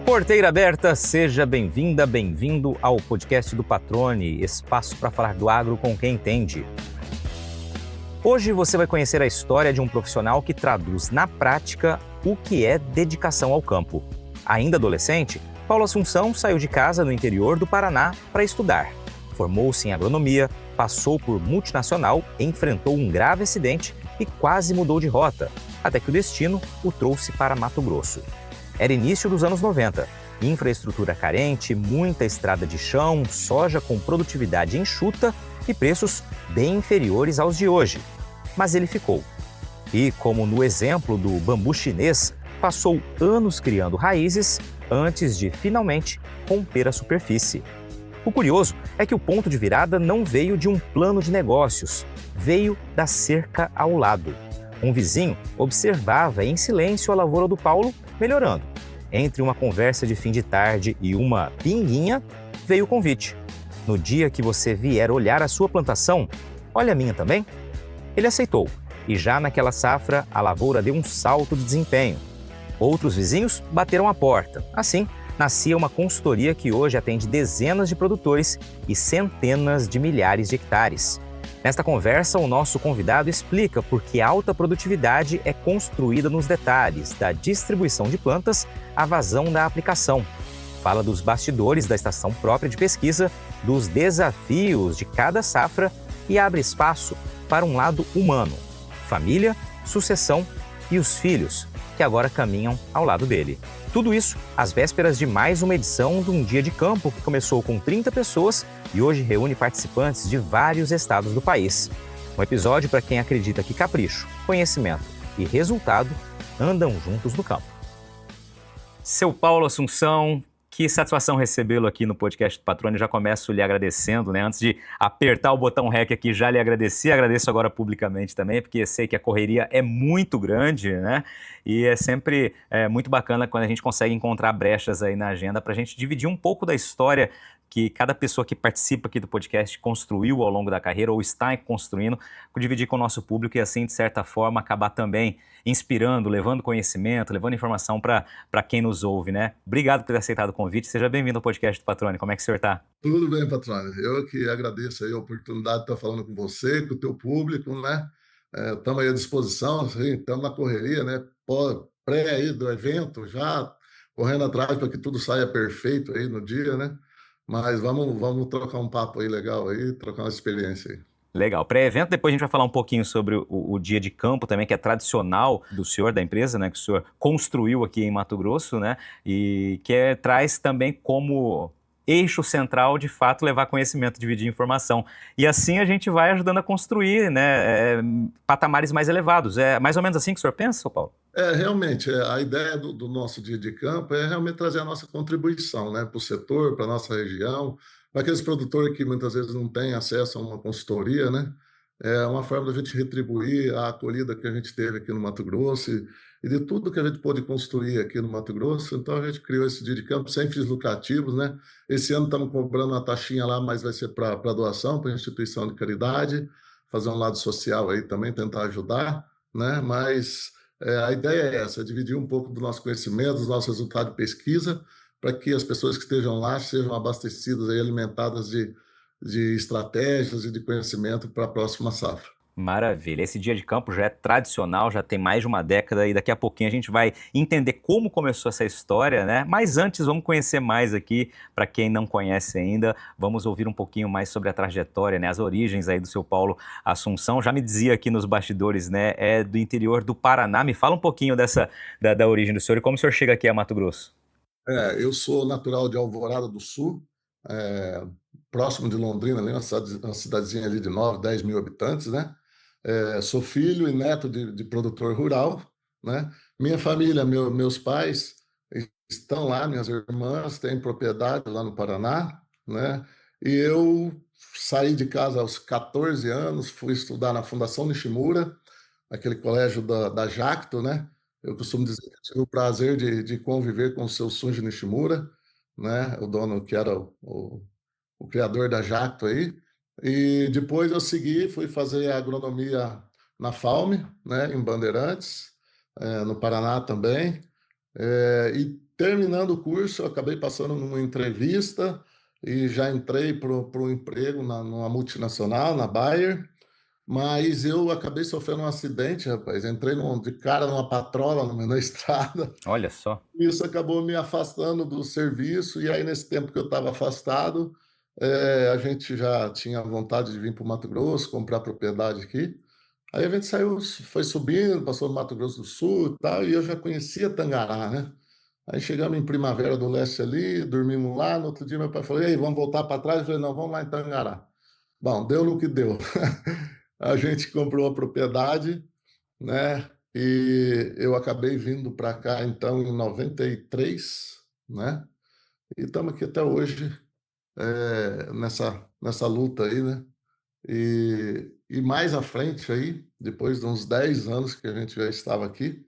Porteira aberta, seja bem-vinda, bem-vindo ao podcast do Patrone, espaço para falar do agro com quem entende. Hoje você vai conhecer a história de um profissional que traduz na prática o que é dedicação ao campo. Ainda adolescente, Paulo Assunção saiu de casa no interior do Paraná para estudar. Formou-se em agronomia, passou por multinacional, enfrentou um grave acidente e quase mudou de rota, até que o destino o trouxe para Mato Grosso. Era início dos anos 90, infraestrutura carente, muita estrada de chão, soja com produtividade enxuta e preços bem inferiores aos de hoje. Mas ele ficou. E, como no exemplo do bambu chinês, passou anos criando raízes antes de, finalmente, romper a superfície. O curioso é que o ponto de virada não veio de um plano de negócios, veio da cerca ao lado. Um vizinho observava em silêncio a lavoura do Paulo melhorando. Entre uma conversa de fim de tarde e uma pinguinha, veio o convite. No dia que você vier olhar a sua plantação, olha a minha também. Ele aceitou, e já naquela safra, a lavoura deu um salto de desempenho. Outros vizinhos bateram a porta. Assim, nascia uma consultoria que hoje atende dezenas de produtores e centenas de milhares de hectares. Nesta conversa, o nosso convidado explica por que a alta produtividade é construída nos detalhes, da distribuição de plantas à vazão da aplicação. Fala dos bastidores da estação própria de pesquisa, dos desafios de cada safra e abre espaço para um lado humano, família, sucessão e os filhos, que agora caminham ao lado dele. Tudo isso às vésperas de mais uma edição de um dia de campo que começou com 30 pessoas e hoje reúne participantes de vários estados do país. Um episódio para quem acredita que capricho, conhecimento e resultado andam juntos no campo. Seu Paulo Assunção, que satisfação recebê-lo aqui no podcast do Patrone. Já começo lhe agradecendo, né? Antes de apertar o botão REC aqui, já lhe agradeci. Agradeço agora publicamente também, porque sei que a correria é muito grande, né? E é sempre muito bacana quando a gente consegue encontrar brechas aí na agenda para a gente dividir um pouco da história que cada pessoa que participa aqui do podcast construiu ao longo da carreira ou está construindo, dividir com o nosso público e assim, de certa forma, acabar também inspirando, levando conhecimento, levando informação para quem nos ouve, né? Obrigado por ter aceitado o convite. Seja bem-vindo ao podcast do Patrone. Como é que o senhor está? Tudo bem, Patrone. Eu que agradeço aí a oportunidade de estar falando com você, com o teu público, né? Estamos aí à disposição, estamos na correria, né? Pré aí do evento, já correndo atrás para que tudo saia perfeito aí no dia, né? Mas vamos trocar um papo aí legal aí, trocar uma experiência aí. Legal. Pré-evento, depois a gente vai falar um pouquinho sobre o dia de campo também, que é tradicional do senhor, da empresa, né? Que o senhor construiu aqui em Mato Grosso, né? E que traz também como eixo central, de fato, levar conhecimento, dividir informação. E assim a gente vai ajudando a construir, né, patamares mais elevados. É mais ou menos assim que o senhor pensa, Paulo? Realmente, a ideia do nosso dia de campo é realmente trazer a nossa contribuição, né, para o setor, para a nossa região, para aqueles produtores que muitas vezes não têm acesso a uma consultoria, né? É uma forma da gente retribuir a acolhida que a gente teve aqui no Mato Grosso e de tudo que a gente pôde construir aqui no Mato Grosso. Então, a gente criou esse dia de campo sem fins lucrativos, né? Esse ano estamos cobrando uma taxinha lá, mas vai ser para doação, para instituição de caridade, fazer um lado social aí também, tentar ajudar, né? Mas a ideia é essa, é dividir um pouco do nosso conhecimento, dos nossos resultados de pesquisa, para que as pessoas que estejam lá sejam abastecidas e alimentadas de estratégias e de conhecimento para a próxima safra. Maravilha. Esse dia de campo já é tradicional, já tem mais de uma década e daqui a pouquinho a gente vai entender como começou essa história, né? Mas antes vamos conhecer mais aqui, para quem não conhece ainda, vamos ouvir um pouquinho mais sobre a trajetória, né? As origens aí do seu Paulo Assunção. Já me dizia aqui nos bastidores, né? É do interior do Paraná. Me fala um pouquinho da origem do senhor e como o senhor chega aqui a Mato Grosso. Eu sou natural de Alvorada do Sul, é, próximo de Londrina, ali, uma cidadezinha ali de 9, 10 mil habitantes, né? Sou filho e neto de produtor rural, né? Minha família, meus pais estão lá, minhas irmãs têm propriedade lá no Paraná, né? E eu saí de casa aos 14 anos, fui estudar na Fundação Nishimura, aquele colégio da Jacto, né? Eu costumo dizer que eu tive o prazer de conviver com o seu Sunji Nishimura, né? O dono que era o criador da Jacto aí. E depois eu segui, fui fazer agronomia na FAUME, né, em Bandeirantes, no Paraná também. E terminando o curso, eu acabei passando numa entrevista e já entrei para o emprego numa multinacional, na Bayer, mas eu acabei sofrendo um acidente, rapaz. Entrei de cara numa patrola no meio da estrada. Olha só. Isso acabou me afastando do serviço, e aí, nesse tempo que eu estava afastado, a gente já tinha vontade de vir para o Mato Grosso, comprar propriedade aqui. Aí a gente saiu, foi subindo, passou no Mato Grosso do Sul e tal, e eu já conhecia Tangará, né? Aí chegamos em Primavera do Leste ali, dormimos lá. No outro dia, meu pai falou: "Ei, vamos voltar para trás?" Eu falei: "Não, vamos lá em Tangará." Bom, deu no que deu. A gente comprou a propriedade, né? E eu acabei vindo para cá, então, em 93, né? E estamos aqui até hoje, nessa luta aí, né? E mais à frente aí, depois de uns 10 anos que a gente já estava aqui,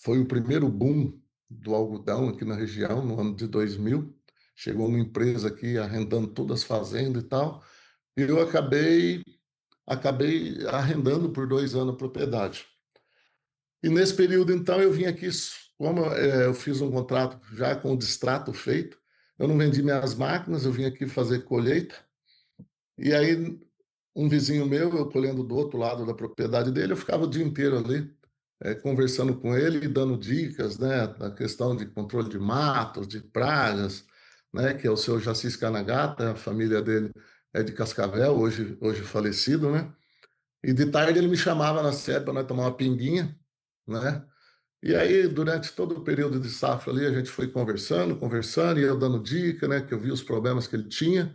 foi o primeiro boom do algodão aqui na região, no ano de 2000. Chegou uma empresa aqui arrendando todas as fazendas e tal, e eu acabei arrendando por 2 anos a propriedade. E nesse período, então, eu vim aqui, como eu fiz um contrato já com o distrato feito, eu não vendi minhas máquinas, eu vim aqui fazer colheita, e aí um vizinho meu, eu colhendo do outro lado da propriedade dele, eu ficava o dia inteiro ali, conversando com ele e dando dicas, né, da questão de controle de matos, de pragas, né, que é o seu Jacis Kanagata, a família dele é de Cascavel, hoje falecido, né? E de tarde ele me chamava na sede para nós tomar uma pinguinha, né? E aí, durante todo o período de safra ali, a gente foi conversando, e eu dando dica, né, que eu vi os problemas que ele tinha.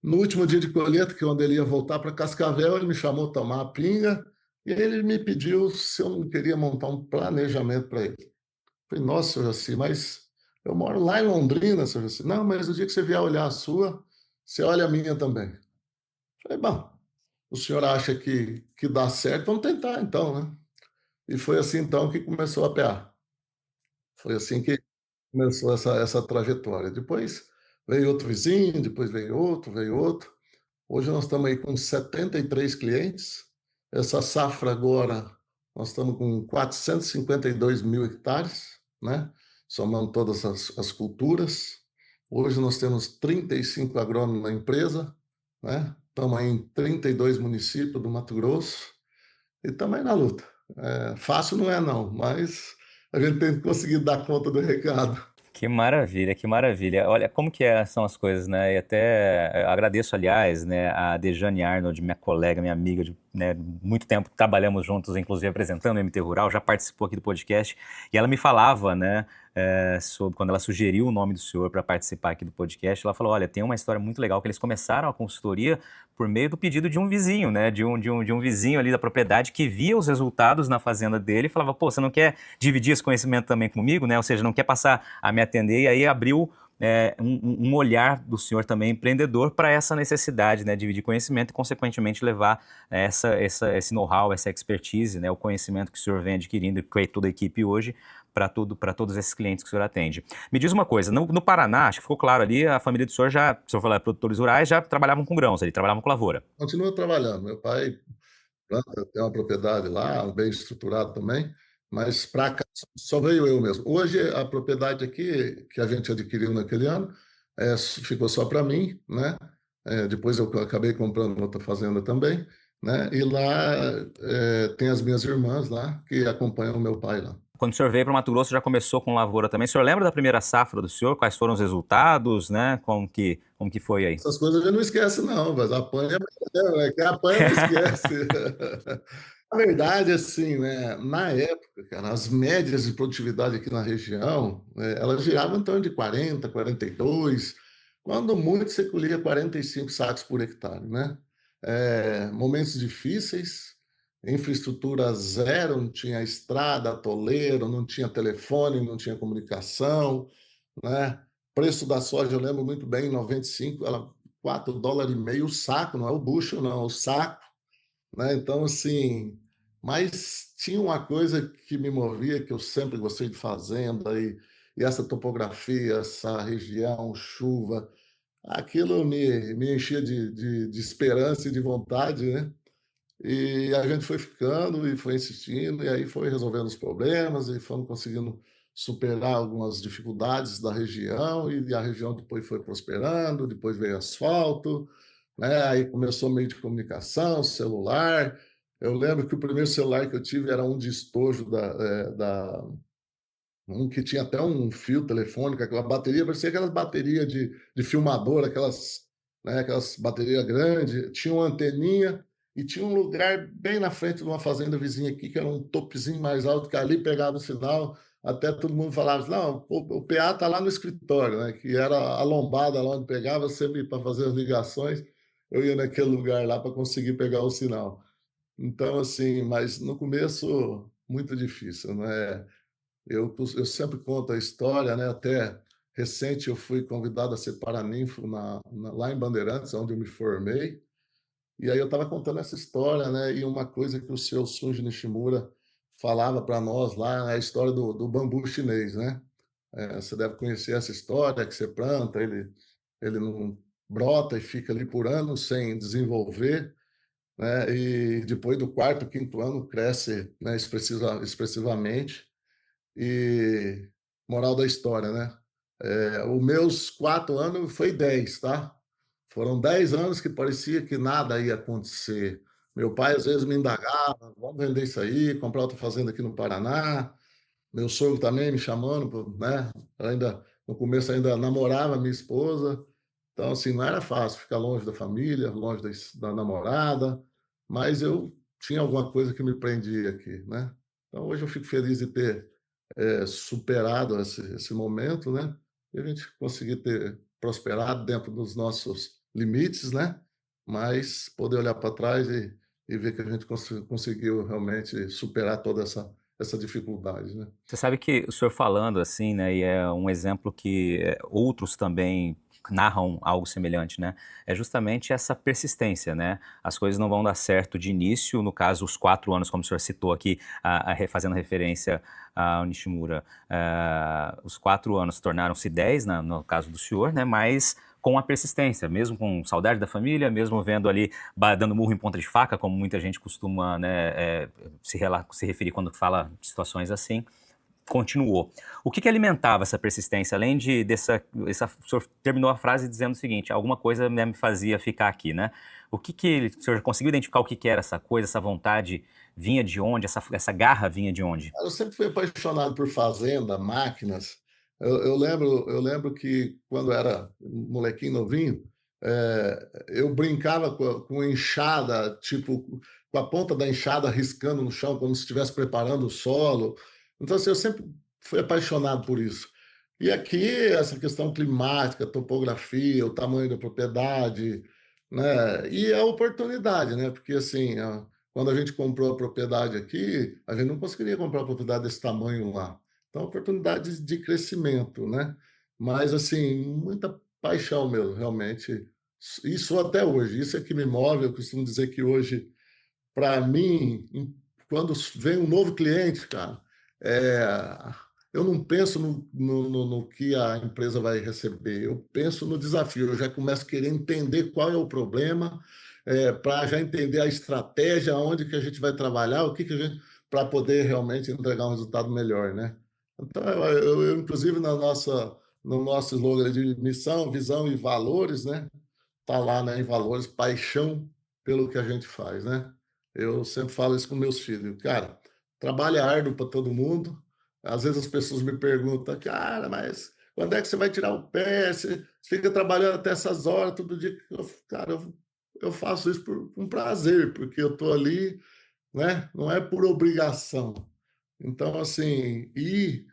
No último dia de colheita, que é onde ele ia voltar para Cascavel, ele me chamou para tomar a pinga, e aí ele me pediu se eu não queria montar um planejamento para ele. Falei: "Nossa, senhor Jaci, mas eu moro lá em Londrina, senhor Jaci." "Não, mas o dia que você vier olhar a sua, você olha a minha também." Falei: "Bom, o senhor acha que dá certo, vamos tentar então, né?" E foi assim então que começou a PA. Foi assim que começou essa trajetória. Depois veio outro vizinho, depois veio outro, veio outro. Hoje nós estamos aí com 73 clientes. Essa safra agora, nós estamos com 452 mil hectares, né? Somando todas as culturas. Hoje nós temos 35 agrônomos na empresa, né? Estamos aí em 32 municípios do Mato Grosso e estamos aí na luta. Fácil não é não, mas a gente tem que conseguir dar conta do recado. Que maravilha, que maravilha. Olha, como que são as coisas, né? E até agradeço, aliás, né, a Dejane Arnold, minha colega, minha amiga de, né, muito tempo que trabalhamos juntos, inclusive apresentando o MT Rural, já participou aqui do podcast, e ela me falava, né, sobre quando ela sugeriu o nome do senhor para participar aqui do podcast, ela falou: olha, tem uma história muito legal, que eles começaram a consultoria por meio do pedido de um vizinho, né, de um vizinho ali da propriedade que via os resultados na fazenda dele e falava: pô, você não quer dividir esse conhecimento também comigo, né? Ou seja, não quer passar a me atender, e aí abriu um olhar do senhor também empreendedor para essa necessidade, né, de dividir conhecimento e, consequentemente, levar esse know-how, essa expertise, né, o conhecimento que o senhor vem adquirindo e que toda a equipe hoje para todos esses clientes que o senhor atende. Me diz uma coisa, no Paraná, acho que ficou claro ali, a família do senhor já, se eu falar produtores rurais, já trabalhavam com grãos ali, trabalhavam com lavoura. Continua trabalhando. Meu pai planta, tem uma propriedade lá, bem estruturado também, mas para cá só veio eu mesmo. Hoje, a propriedade aqui, que a gente adquiriu naquele ano, ficou só para mim, né? Depois eu acabei comprando outra fazenda também, né? E lá tem as minhas irmãs lá, que acompanham o meu pai lá. Quando o senhor veio para o Mato Grosso, já começou com lavoura também. O senhor lembra da primeira safra do senhor? Quais foram os resultados, né? Como que foi aí? Essas coisas a gente não esquece, não, mas apanha, quem apanha não esquece. Na verdade, assim, né, na época, cara, as médias de produtividade aqui na região, elas giravam em torno de 40, 42, quando muito você colhia 45 sacos por hectare, né? Momentos difíceis, infraestrutura zero, não tinha estrada, atoleiro, não tinha telefone, não tinha comunicação, né? Preço da soja, eu lembro muito bem, em 95, ela $4,5 o saco, não é o bucho, não, é o saco, né? Então, assim, mas tinha uma coisa que me movia, que eu sempre gostei de fazenda, e essa topografia, essa região, chuva, aquilo me enchia de esperança e de vontade, né? E a gente foi ficando e foi insistindo, e aí foi resolvendo os problemas e fomos conseguindo superar algumas dificuldades da região, e a região depois foi prosperando, depois veio asfalto, né? Aí começou o meio de comunicação, celular. Eu lembro que o primeiro celular que eu tive era um de estojo um que tinha até um fio telefônico, aquela bateria, parecia aquelas baterias de filmador, aquelas, né, aquelas baterias grandes, tinha uma anteninha e tinha um lugar bem na frente de uma fazenda vizinha aqui, que era um topezinho mais alto, que ali pegava o sinal, até todo mundo falava assim, não, o PA está lá no escritório, né, que era a lombada lá onde pegava, sempre para fazer as ligações, eu ia naquele lugar lá para conseguir pegar o sinal. Então, assim, mas no começo, muito difícil, né? Eu sempre conto a história, né? Até recente eu fui convidado a ser paraninfo lá em Bandeirantes, onde eu me formei. E aí eu estava contando essa história, né? E uma coisa que o seu Sunji Nishimura falava para nós lá é a história do bambu chinês, né? Você deve conhecer essa história que você planta, ele não brota e fica ali por anos sem desenvolver, né? E depois do quarto, quinto ano cresce, né, expressivamente. E moral da história, né? Os meus 4 anos foi 10, tá? Foram 10 anos que parecia que nada ia acontecer. Meu pai às vezes me indagava, vamos vender isso aí, comprar outra fazenda aqui no Paraná. Meu sogro também me chamando, né? Ainda no começo ainda namorava minha esposa, então assim não era fácil ficar longe da família, longe da namorada, mas eu tinha alguma coisa que me prendia aqui, né? Então hoje eu fico feliz de ter superado esse momento, né? E a gente conseguir ter prosperado dentro dos nossos limites, né? Mas poder olhar para trás e ver que a gente conseguiu realmente superar toda essa dificuldade, né? Você sabe que o senhor falando assim, né, e é um exemplo que outros também narram algo semelhante, né? É justamente essa persistência, né? As coisas não vão dar certo de início, no caso, os 4 anos, como o senhor citou aqui, fazendo referência ao Nishimura, os 4 anos tornaram-se 10, no caso do senhor, né? Mas com a persistência, mesmo com saudade da família, mesmo vendo ali, dando murro em ponta de faca, como muita gente costuma, né, se referir quando fala de situações assim, continuou. O que alimentava essa persistência? Além o senhor terminou a frase dizendo o seguinte, alguma coisa, né, me fazia ficar aqui, né? O senhor conseguiu identificar o que era essa coisa, essa vontade vinha de onde, essa garra vinha de onde? Eu sempre fui apaixonado por fazenda, máquinas. Eu lembro que quando eu era molequinho novinho, eu brincava com enxada, tipo, com a ponta da enxada riscando no chão, como se estivesse preparando o solo. Então, assim, eu sempre fui apaixonado por isso. E aqui, essa questão climática, topografia, o tamanho da propriedade, né? E a oportunidade, né? Porque, assim, quando a gente comprou a propriedade aqui, a gente não conseguiria comprar uma propriedade desse tamanho lá. Então, oportunidades de crescimento, né? Mas, assim, muita paixão mesmo, realmente. Isso até hoje, isso é que me move. Eu costumo dizer que hoje, para mim, quando vem um novo cliente, cara, é, eu não penso no que a empresa vai receber, eu penso no desafio. Eu já começo a querer entender qual é o problema, para já entender a estratégia, onde que a gente vai trabalhar, o que que a gente, para poder realmente entregar um resultado melhor, né? Então, inclusive, no nosso slogan de missão, visão e valores, né? Tá lá, né, em valores, paixão pelo que a gente faz, né? Eu sempre falo isso com meus filhos, cara, trabalho é árduo para todo mundo. Às vezes as pessoas me perguntam, cara, mas quando é que você vai tirar o pé? Você fica trabalhando até essas horas todo dia. Cara, eu faço isso por um prazer, porque eu estou ali, né? Não é por obrigação. Então, assim, e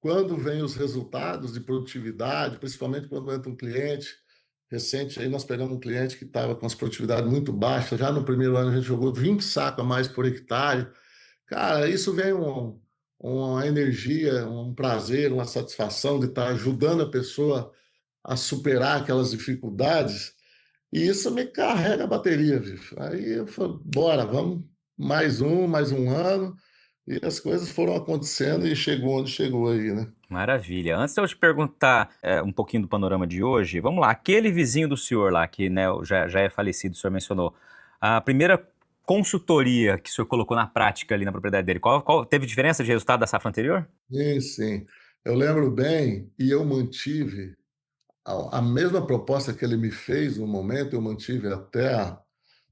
quando vem os resultados de produtividade, principalmente quando entra um cliente recente, aí nós pegamos um cliente que estava com as produtividades muito baixas, já no primeiro ano a gente jogou 20 sacos a mais por hectare. Cara, isso vem uma energia, um prazer, uma satisfação de estar ajudando a pessoa a superar aquelas dificuldades, e isso me carrega a bateria, bicho. Aí eu falo, bora, vamos mais um ano, e as coisas foram acontecendo e chegou onde chegou aí, né? Maravilha. Antes de eu te perguntar um pouquinho do panorama de hoje, vamos lá. Aquele vizinho do senhor lá, que, né, já é falecido, o senhor mencionou. A primeira consultoria que o senhor colocou na prática ali na propriedade dele, teve diferença de resultado da safra anterior? Sim, sim. Eu lembro bem e eu mantive a mesma proposta que ele me fez no momento, eu mantive até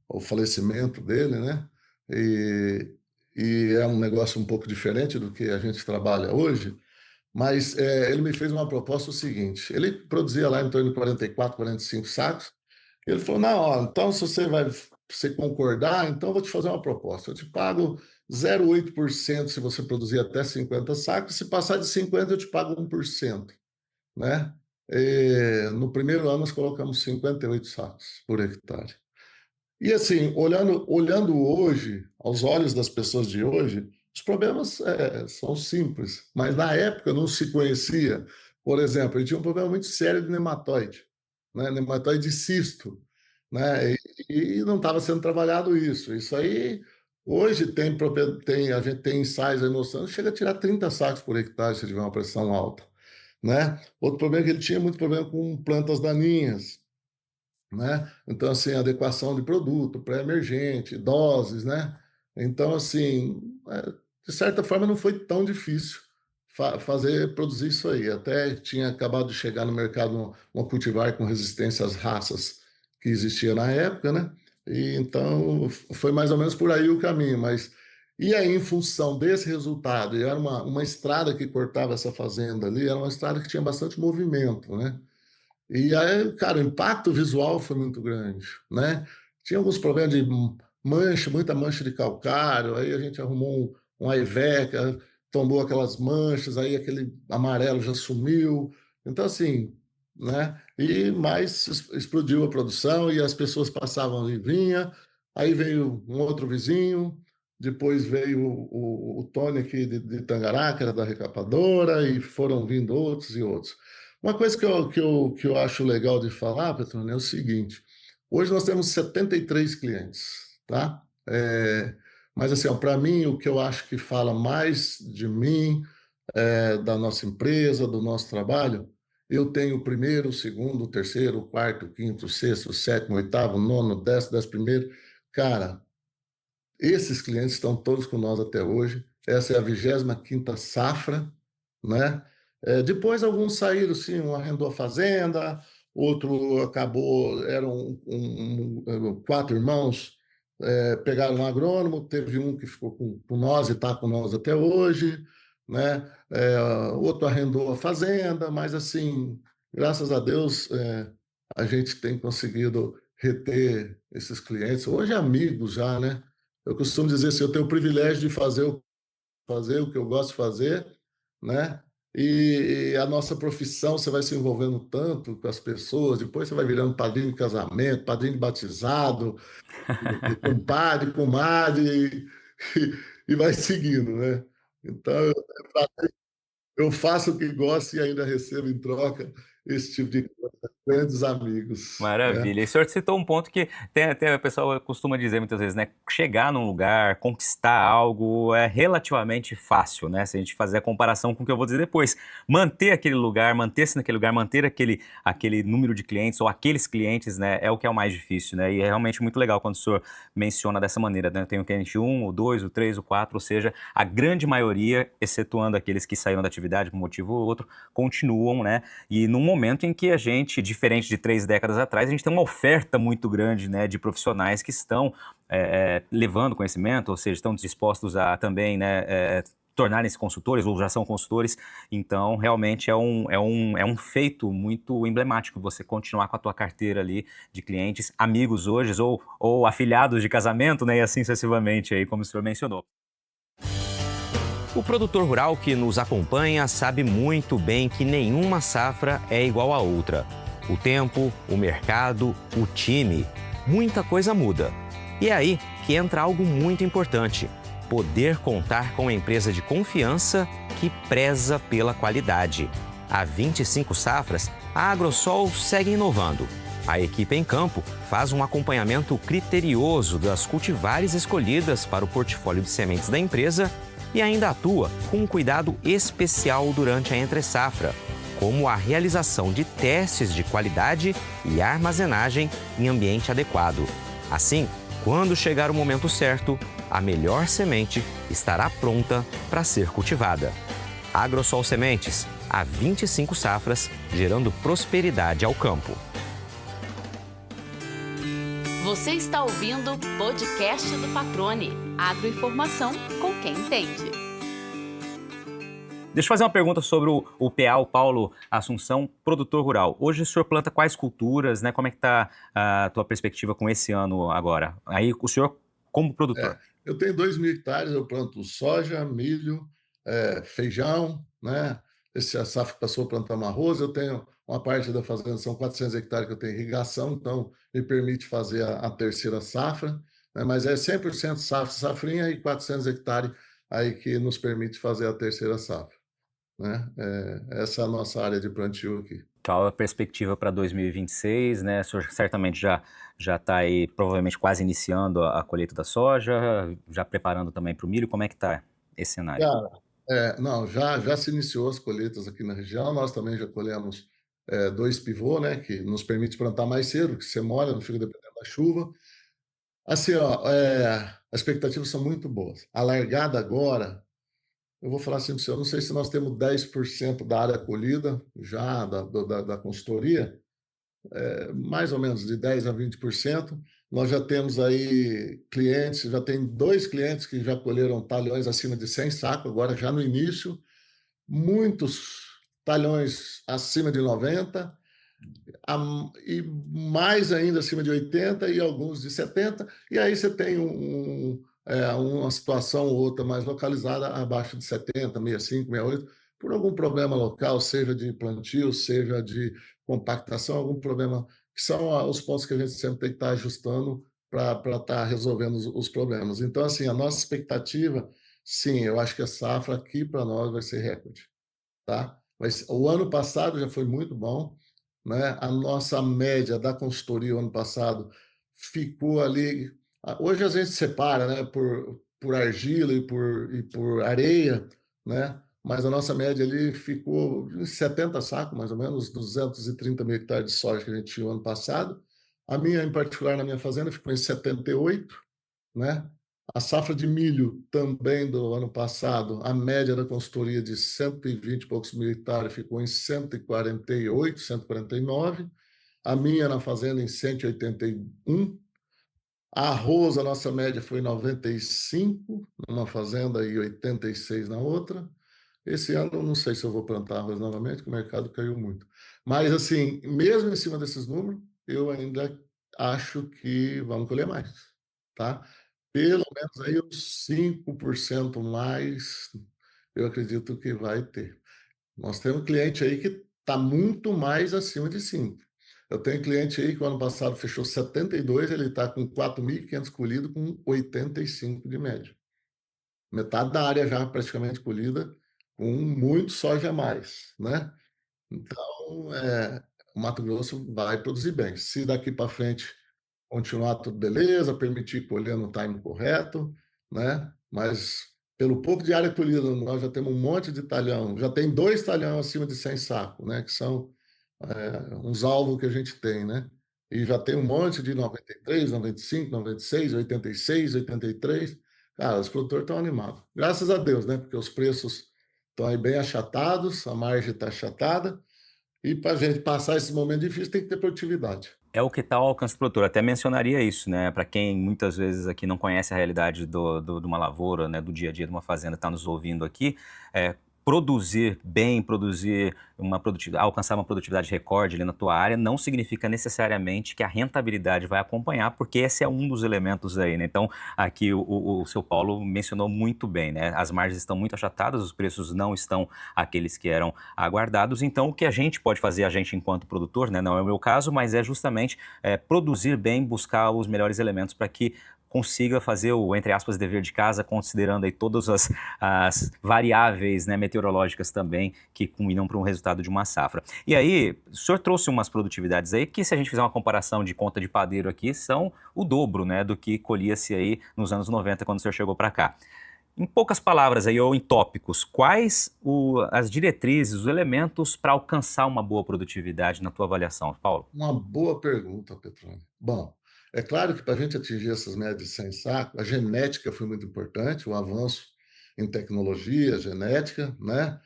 o falecimento dele, né? E, e é um negócio um pouco diferente do que a gente trabalha hoje, mas ele me fez uma proposta o seguinte: ele produzia lá em torno de 44, 45 sacos. Ele falou: não, ó, então se você concordar, então eu vou te fazer uma proposta. Eu te pago 0,8% se você produzir até 50 sacos, se passar de 50, eu te pago 1%, né? No primeiro ano, nós colocamos 58 sacos por hectare. E assim, olhando hoje, aos olhos das pessoas de hoje, os problemas são simples, mas na época não se conhecia. Por exemplo, ele tinha um problema muito sério de nematóide, né? Nematóide cisto, né? E não estava sendo trabalhado isso. Isso aí, hoje a gente tem ensaios aí mostrando, chega a tirar 30 sacos por hectare se tiver uma pressão alta, né? Outro problema é que ele tinha muito problema com plantas daninhas, né? Então, assim, adequação de produto, pré-emergente, doses, né? Então, assim, de certa forma não foi tão difícil produzir isso aí. Até tinha acabado de chegar no mercado uma cultivar com resistência às raças que existia na época, né? E então foi mais ou menos por aí o caminho, mas e aí, em função desse resultado, e era uma estrada que cortava essa fazenda ali, era uma estrada que tinha bastante movimento, né? E aí, cara, o impacto visual foi muito grande, né? Tinha alguns problemas de mancha, muita mancha de calcário, aí a gente arrumou um Aiveca, tombou aquelas manchas, aí aquele amarelo já sumiu. Então, assim, né? E mais explodiu a produção e as pessoas passavam ali, vinha, aí veio um outro vizinho, depois veio o Tony aqui de Tangará, que era da recapadora, e foram vindo outros e outros. Uma coisa que eu acho legal de falar, Petrônio, é o seguinte: hoje nós temos 73 clientes, tá? Mas, assim, para mim, o que eu acho que fala mais de mim, da nossa empresa, do nosso trabalho, eu tenho o primeiro, o segundo, o terceiro, o quarto, o quinto, o sexto, o sétimo, o oitavo, o nono, o 10º. Cara, esses clientes estão todos com nós até hoje. Essa é a 25ª safra, né? Depois alguns saíram, sim, um arrendou a fazenda, outro acabou, eram 4 irmãos, pegaram um agrônomo, teve um que ficou com nós e está com nós até hoje, né? Outro arrendou a fazenda, mas assim, graças a Deus, a gente tem conseguido reter esses clientes, hoje amigos já, né? Eu costumo dizer assim, eu tenho o privilégio de fazer o que eu gosto de fazer, né? E a nossa profissão, você vai se envolvendo tanto com as pessoas, depois você vai virando padrinho de casamento, padrinho de batizado, e compadre, comadre, e vai seguindo, né? Então, eu faço o que gosto e ainda recebo em troca esse tipo de coisa, grandes amigos, né? Maravilha. E o senhor citou um ponto que tem o pessoal costuma dizer muitas vezes, né? Chegar num lugar, conquistar algo é relativamente fácil, né? Se a gente fazer a comparação com o que eu vou dizer depois. Manter aquele lugar, manter-se naquele lugar, manter aquele número de clientes ou aqueles clientes, né? É o que é o mais difícil, né? E é realmente muito legal quando o senhor menciona dessa maneira, né? Tem o cliente 1, o 2, o 3, o 4, ou seja, a grande maioria, excetuando aqueles que saíram da atividade por um motivo ou outro, continuam, né? E num momento em que a gente, diferente de 3 décadas atrás, a gente tem uma oferta muito grande, né, de profissionais que estão levando conhecimento, ou seja, estão dispostos a também, né, tornarem-se consultores ou já são consultores. Então, realmente é um feito muito emblemático você continuar com a tua carteira ali de clientes, amigos hoje ou afilhados de casamento, né, e assim sucessivamente, aí, como o senhor mencionou. O produtor rural que nos acompanha sabe muito bem que nenhuma safra é igual à outra. O tempo, o mercado, o time, muita coisa muda. E é aí que entra algo muito importante: poder contar com uma empresa de confiança que preza pela qualidade. Há 25 safras, a Agrosol segue inovando. A equipe em campo faz um acompanhamento criterioso das cultivares escolhidas para o portfólio de sementes da empresa e ainda atua com um cuidado especial durante a entre-safra, como a realização de testes de qualidade e armazenagem em ambiente adequado. Assim, Quando chegar o momento certo, a melhor semente estará pronta para ser cultivada. Agrosol Sementes, há 25 safras, gerando prosperidade ao campo. Você está ouvindo o podcast do Patrone. Agroinformação com quem entende. Deixa eu fazer uma pergunta sobre o PA, o Paulo Assunção, produtor rural. Hoje o senhor planta quais culturas, né? Como é que está a tua perspectiva com esse ano agora? Aí o senhor como produtor. Eu tenho 2.000 hectares, eu planto soja, milho, feijão, né? Esse safra passou plantando arroz, eu tenho uma parte da fazenda, são 400 hectares que eu tenho irrigação, então me permite fazer a terceira safra, né? Mas é 100% safra, safrinha e 400 hectares aí que nos permite fazer a terceira safra, né? Essa é a nossa área de plantio aqui. Qual a perspectiva para 2026, né? O senhor certamente já está aí, provavelmente quase iniciando a colheita da soja, já preparando também para o milho. Como é que está esse cenário? Não, já se iniciou as colheitas aqui na região, nós também já colhemos 2 pivô, né, que nos permite plantar mais cedo, que você molha, não fica dependendo da chuva. Assim, ó, as expectativas são muito boas. A largada agora, eu vou falar assim para você, eu não sei se nós temos 10% da área colhida já da consultoria, mais ou menos de 10 a 20%. Nós já temos aí clientes, já tem 2 clientes que já colheram talhões acima de 100 sacos, agora já no início, muitos talhões acima de 90, e mais ainda acima de 80 e alguns de 70, e aí você tem uma situação ou outra mais localizada abaixo de 70, 65, 68, por algum problema local, seja de plantio, seja de compactação, algum problema, que são os pontos que a gente sempre tem que estar ajustando para estar resolvendo os problemas. Então, assim, a nossa expectativa, sim, eu acho que a safra aqui para nós vai ser recorde, tá? Mas o ano passado já foi muito bom, né? A nossa média da consultoria o ano passado ficou ali. Hoje a gente separa, né, por argila e por areia, né? Mas a nossa média ali ficou em 70 sacos, mais ou menos, 230 mil hectares de soja que a gente tinha o ano passado. A minha, em particular, na minha fazenda, ficou em 78, né? A safra de milho também do ano passado, a média da consultoria de 120 e poucos mil hectares ficou em 148, 149. A minha na fazenda em 181. Arroz, a nossa média foi 95 numa fazenda e 86 na outra. Esse ano eu não sei se eu vou plantar arroz novamente, porque o mercado caiu muito. Mas, assim, mesmo em cima desses números, eu ainda acho que vamos colher mais, tá? Pelo menos aí uns 5% mais, eu acredito que vai ter. Nós temos cliente aí que está muito mais acima de 5. Eu tenho cliente aí que o ano passado fechou 72, ele está com 4.500 colhido com 85 de média. Metade da área já praticamente colhida, com muito soja a mais, né? Então, o Mato Grosso vai produzir bem. Se daqui para frente continuar tudo beleza, permitir colher no time correto, né? Mas pelo pouco de área colhida, nós já temos um monte de talhão, já tem 2 talhão acima de 100 sacos, né? Que são uns alvos que a gente tem, né? E já tem um monte de 93, 95, 96, 86, 83. Cara, os produtores estão animados. Graças a Deus, né? Porque os preços estão aí bem achatados, a margem está achatada, e para a gente passar esse momento difícil tem que ter produtividade. É o que está ao alcance do produtor. Até mencionaria isso, né? Para quem muitas vezes aqui não conhece a realidade de uma lavoura, né? Do dia a dia de uma fazenda, está nos ouvindo aqui, produzir bem, alcançar uma produtividade recorde ali na tua área, não significa necessariamente que a rentabilidade vai acompanhar, porque esse é um dos elementos aí, né? Então, aqui o seu Paulo mencionou muito bem, né? As margens estão muito achatadas, os preços não estão aqueles que eram aguardados, então o que a gente pode fazer, a gente enquanto produtor, né? Não é o meu caso, mas é justamente produzir bem, buscar os melhores elementos para que consiga fazer o, entre aspas, dever de casa, considerando aí todas as variáveis, né, meteorológicas também que culminam para um resultado de uma safra. E aí, o senhor trouxe umas produtividades aí que, se a gente fizer uma comparação de conta de padeiro aqui, são o dobro, né, do que colhia-se aí nos anos 90, quando o senhor chegou para cá. Em poucas palavras aí, ou em tópicos, quais as diretrizes, os elementos para alcançar uma boa produtividade na tua avaliação, Paulo? Uma boa pergunta, Petrone. Bom, É claro que para a gente atingir essas médias de 100 sacos, a genética foi muito importante, o avanço em tecnologia, genética, né?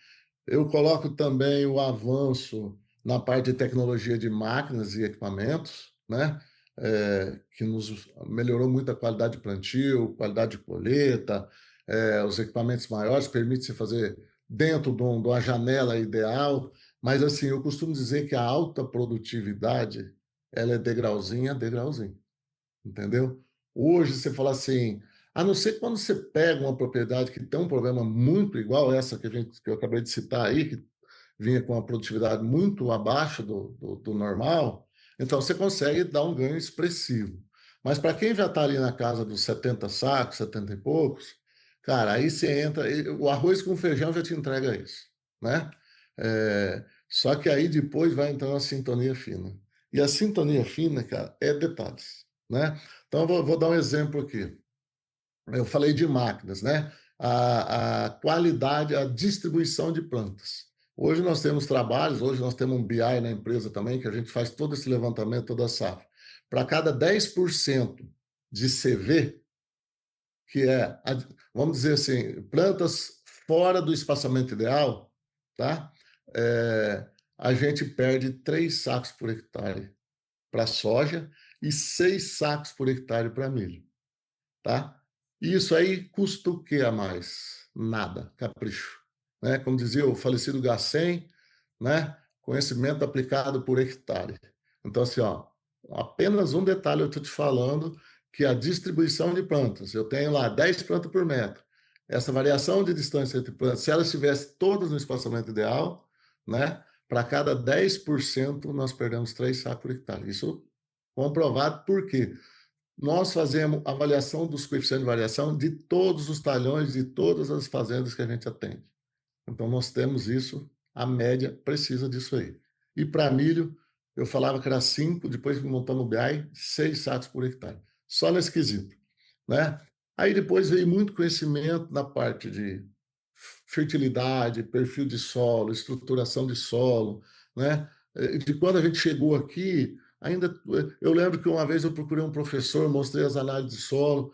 Eu coloco também o avanço na parte de tecnologia de máquinas e equipamentos, né? Que nos melhorou muito a qualidade de plantio, qualidade de colheita, os equipamentos maiores permitem se fazer dentro de uma janela ideal, mas assim, eu costumo dizer que a alta produtividade ela é degrauzinho a degrauzinho, entendeu? Hoje você fala assim, a não ser quando você pega uma propriedade que tem um problema muito igual essa que eu acabei de citar aí, que vinha com uma produtividade muito abaixo do normal, então você consegue dar um ganho expressivo. Mas para quem já está ali na casa dos 70 sacos, 70 e poucos, cara, aí você entra, o arroz com feijão já te entrega isso, né? Só que aí depois vai entrar a sintonia fina. E a sintonia fina, cara, é detalhes, né? Então, vou dar um exemplo aqui. Eu falei de máquinas, né? A qualidade, a distribuição de plantas. Hoje nós temos trabalhos, hoje nós temos um BI na empresa também, que a gente faz todo esse levantamento, toda a safra. Para cada 10% de CV, que é, vamos dizer assim, plantas fora do espaçamento ideal, tá? A gente perde 3 sacos por hectare para soja e 6 sacos por hectare para milho, tá? Isso aí custa o que a mais? Nada, capricho. Né? Como dizia o falecido Gacem, né? Conhecimento aplicado por hectare. Então, assim, ó, apenas um detalhe eu estou te falando, que a distribuição de plantas, eu tenho lá 10 plantas por metro. Essa variação de distância entre plantas, se elas estivessem todas no espaçamento ideal, né? Para cada 10% nós perdemos 3 sacos por hectare. Isso comprovado por quê? Nós fazemos avaliação dos coeficientes de variação de todos os talhões de todas as fazendas que a gente atende. Então, nós temos isso, a média precisa disso aí. E para milho, eu falava que era 5, depois que montamos o BI, 6 sacos por hectare. Só nesse quesito, né? Aí depois veio muito conhecimento na parte de fertilidade, perfil de solo, estruturação de solo, né? De quando a gente chegou aqui, ainda eu lembro que uma vez eu procurei um professor, mostrei as análises de solo,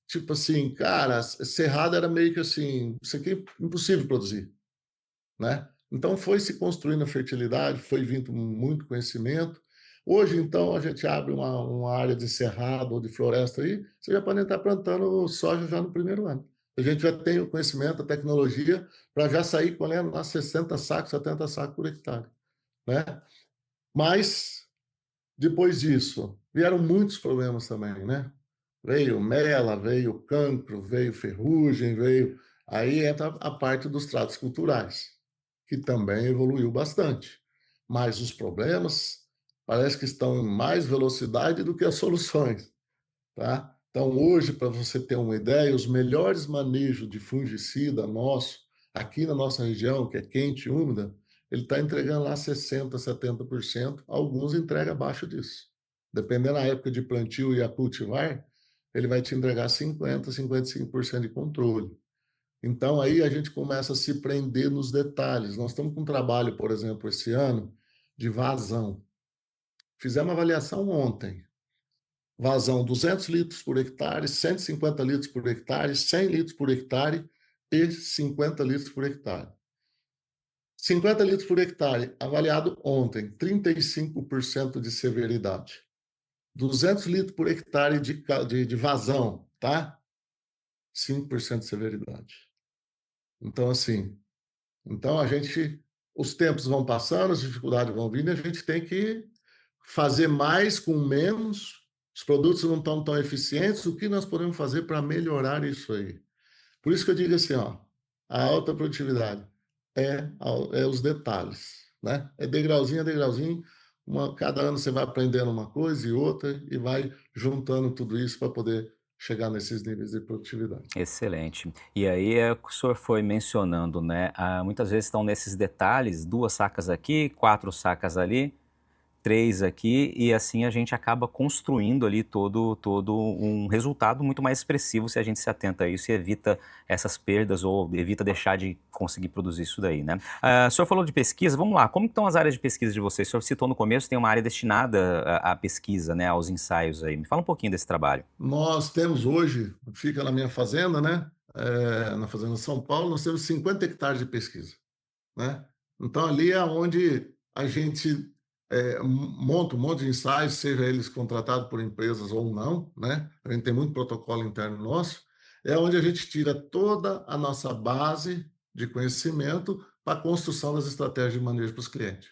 tipo assim, cara, cerrado era meio que assim, isso aqui é impossível produzir, né? Então foi se construindo a fertilidade, foi vindo muito conhecimento. Hoje, então, a gente abre uma área de cerrado ou de floresta aí, você já pode estar plantando soja já no primeiro ano. A gente já tem o conhecimento, a tecnologia, para já sair colhendo lá 60 sacos, 70 sacos por hectare, né? Mas, depois disso, vieram muitos problemas também, né? Veio mela, veio cancro, veio ferrugem, veio... Aí entra a parte dos tratos culturais, que também evoluiu bastante. Mas os problemas parece que estão em mais velocidade do que as soluções, tá? Então, hoje, para você ter uma ideia, os melhores manejos de fungicida nosso, aqui na nossa região, que é quente e úmida, ele está entregando lá 60%, 70%, alguns entregam abaixo disso. Dependendo da época de plantio e a cultivar, ele vai te entregar 50%, 55% de controle. Então, aí a gente começa a se prender nos detalhes. Nós estamos com um trabalho, por exemplo, esse ano, de vazão. Fizemos uma avaliação ontem. Vazão 200 litros por hectare, 150 litros por hectare, 100 litros por hectare e 50 litros por hectare. 50 litros por hectare, avaliado ontem, 35% de severidade. 200 litros por hectare de vazão, tá? 5% de severidade. Então, assim, os tempos vão passando, as dificuldades vão vindo, e a gente tem que fazer mais com menos. Os produtos não estão tão eficientes, o que nós podemos fazer para melhorar isso aí? Por isso que eu digo assim, ó, a alta produtividade é os detalhes, né? É degrauzinho a degrauzinho, cada ano você vai aprendendo uma coisa e outra e vai juntando tudo isso para poder chegar nesses níveis de produtividade. Excelente. E aí, o senhor foi mencionando, né? Muitas vezes estão nesses detalhes, 2 sacas aqui, 4 sacas ali. 3 aqui e assim a gente acaba construindo ali todo um resultado muito mais expressivo se a gente se atenta a isso e evita essas perdas ou evita deixar de conseguir produzir isso daí, né? O senhor falou de pesquisa, vamos lá, como estão as áreas de pesquisa de vocês? O senhor citou no começo, tem uma área destinada à pesquisa, né, aos ensaios aí. Me fala um pouquinho desse trabalho. Nós temos hoje, fica na minha fazenda, né? Na Fazenda São Paulo, nós temos 50 hectares de pesquisa, né? Então, ali é onde a gente monta um monte de ensaios, seja eles contratados por empresas ou não, né? A gente tem muito protocolo interno nosso, é onde a gente tira toda a nossa base de conhecimento para a construção das estratégias de manejo para os clientes,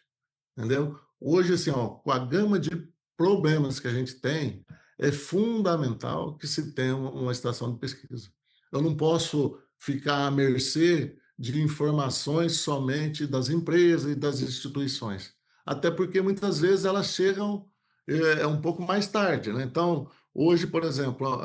entendeu? Hoje, assim, ó, com a gama de problemas que a gente tem, é fundamental que se tenha uma estação de pesquisa. Eu não posso ficar à mercê de informações somente das empresas e das instituições, até porque muitas vezes elas chegam um pouco mais tarde, né? Então, hoje, por exemplo,